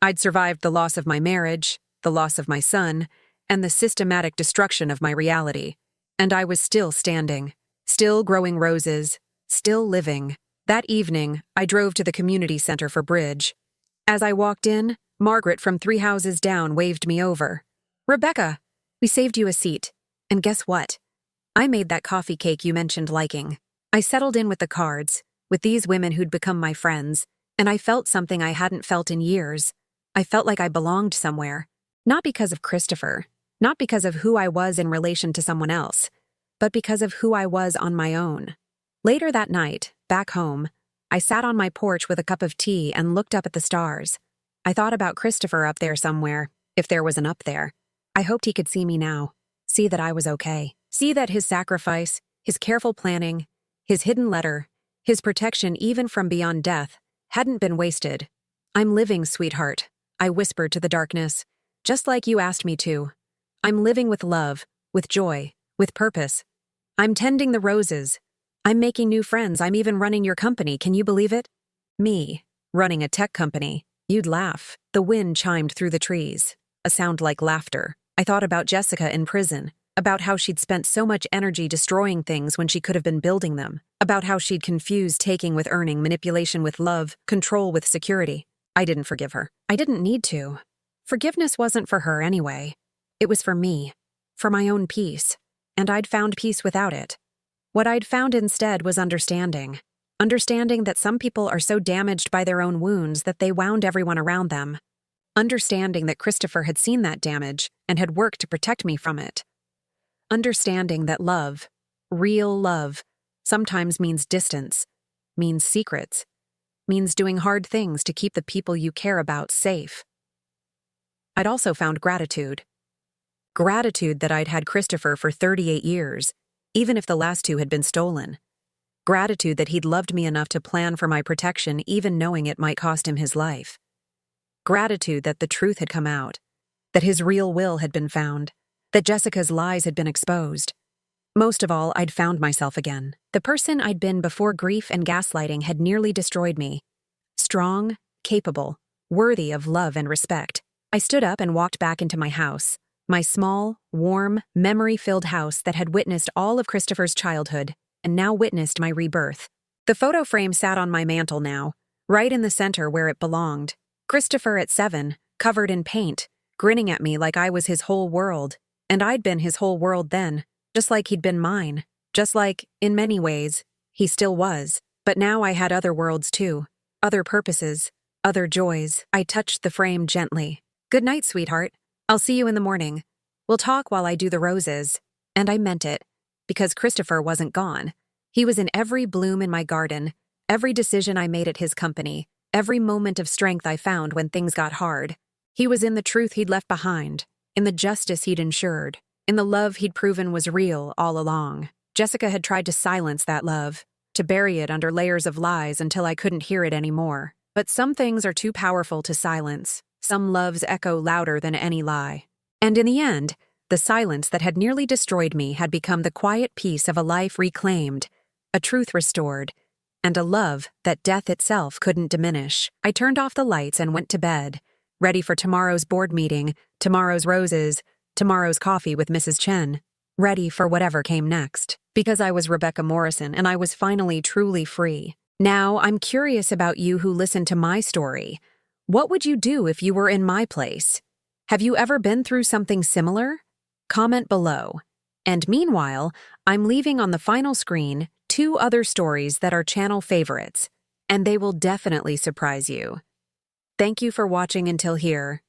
I'd survived the loss of my marriage, the loss of my son, and the systematic destruction of my reality. And I was still standing, still growing roses, still living. That evening, I drove to the community center for bridge. As I walked in, Margaret from 3 houses down waved me over. "Rebecca, we saved you a seat. And guess what? I made that coffee cake you mentioned liking." I settled in with the cards, with these women who'd become my friends, and I felt something I hadn't felt in years. I felt like I belonged somewhere. Not because of Christopher, not because of who I was in relation to someone else, but because of who I was on my own. Later that night, back home, I sat on my porch with a cup of tea and looked up at the stars. I thought about Christopher up there somewhere, if there was an up there. I hoped he could see me now, see that I was okay, see that his sacrifice, his careful planning, his hidden letter, his protection even from beyond death, hadn't been wasted. "I'm living, sweetheart," I whispered to the darkness, "just like you asked me to. I'm living with love, with joy, with purpose. I'm tending the roses. I'm making new friends. I'm even running your company. Can you believe it?" Me, running a tech company. You'd laugh. The wind chimed through the trees, a sound like laughter. I thought about Jessica in prison, about how she'd spent so much energy destroying things when she could have been building them, about how she'd confused taking with earning, manipulation with love, control with security. I didn't forgive her. I didn't need to. Forgiveness wasn't for her anyway. It was for me, for my own peace, and I'd found peace without it. What I'd found instead was understanding. Understanding that some people are so damaged by their own wounds that they wound everyone around them. Understanding that Christopher had seen that damage and had worked to protect me from it. Understanding that love, real love, sometimes means distance, means secrets, means doing hard things to keep the people you care about safe. I'd also found gratitude. Gratitude that I'd had Christopher for 38 years, even if the last 2 had been stolen. Gratitude that he'd loved me enough to plan for my protection even knowing it might cost him his life. Gratitude that the truth had come out, that his real will had been found, that Jessica's lies had been exposed. Most of all, I'd found myself again. The person I'd been before grief and gaslighting had nearly destroyed me. Strong, capable, worthy of love and respect. I stood up and walked back into my house, my small, warm, memory-filled house that had witnessed all of Christopher's childhood and now witnessed my rebirth. The photo frame sat on my mantel now, right in the center where it belonged. Christopher at 7, covered in paint, grinning at me like I was his whole world, and I'd been his whole world then, just like he'd been mine, just like, in many ways, he still was. But now I had other worlds too, other purposes, other joys. I touched the frame gently. "Good night, sweetheart. I'll see you in the morning. We'll talk while I do the roses." And I meant it, because Christopher wasn't gone. He was in every bloom in my garden, every decision I made at his company, every moment of strength I found when things got hard. He was in the truth he'd left behind, in the justice he'd ensured, in the love he'd proven was real all along. Jessica had tried to silence that love, to bury it under layers of lies until I couldn't hear it anymore. But some things are too powerful to silence. Some loves echo louder than any lie. And in the end, the silence that had nearly destroyed me had become the quiet peace of a life reclaimed, a truth restored, and a love that death itself couldn't diminish. I turned off the lights and went to bed, ready for tomorrow's board meeting, tomorrow's roses, tomorrow's coffee with Mrs. Chen. ready for whatever came next, because I was Rebecca Morrison and I was finally truly free. Now, I'm curious about you who listened to my story. What would you do if you were in my place? Have you ever been through something similar? Comment below. And meanwhile, I'm leaving on the final screen 2 other stories that are channel favorites, and they will definitely surprise you. Thank you for watching until here.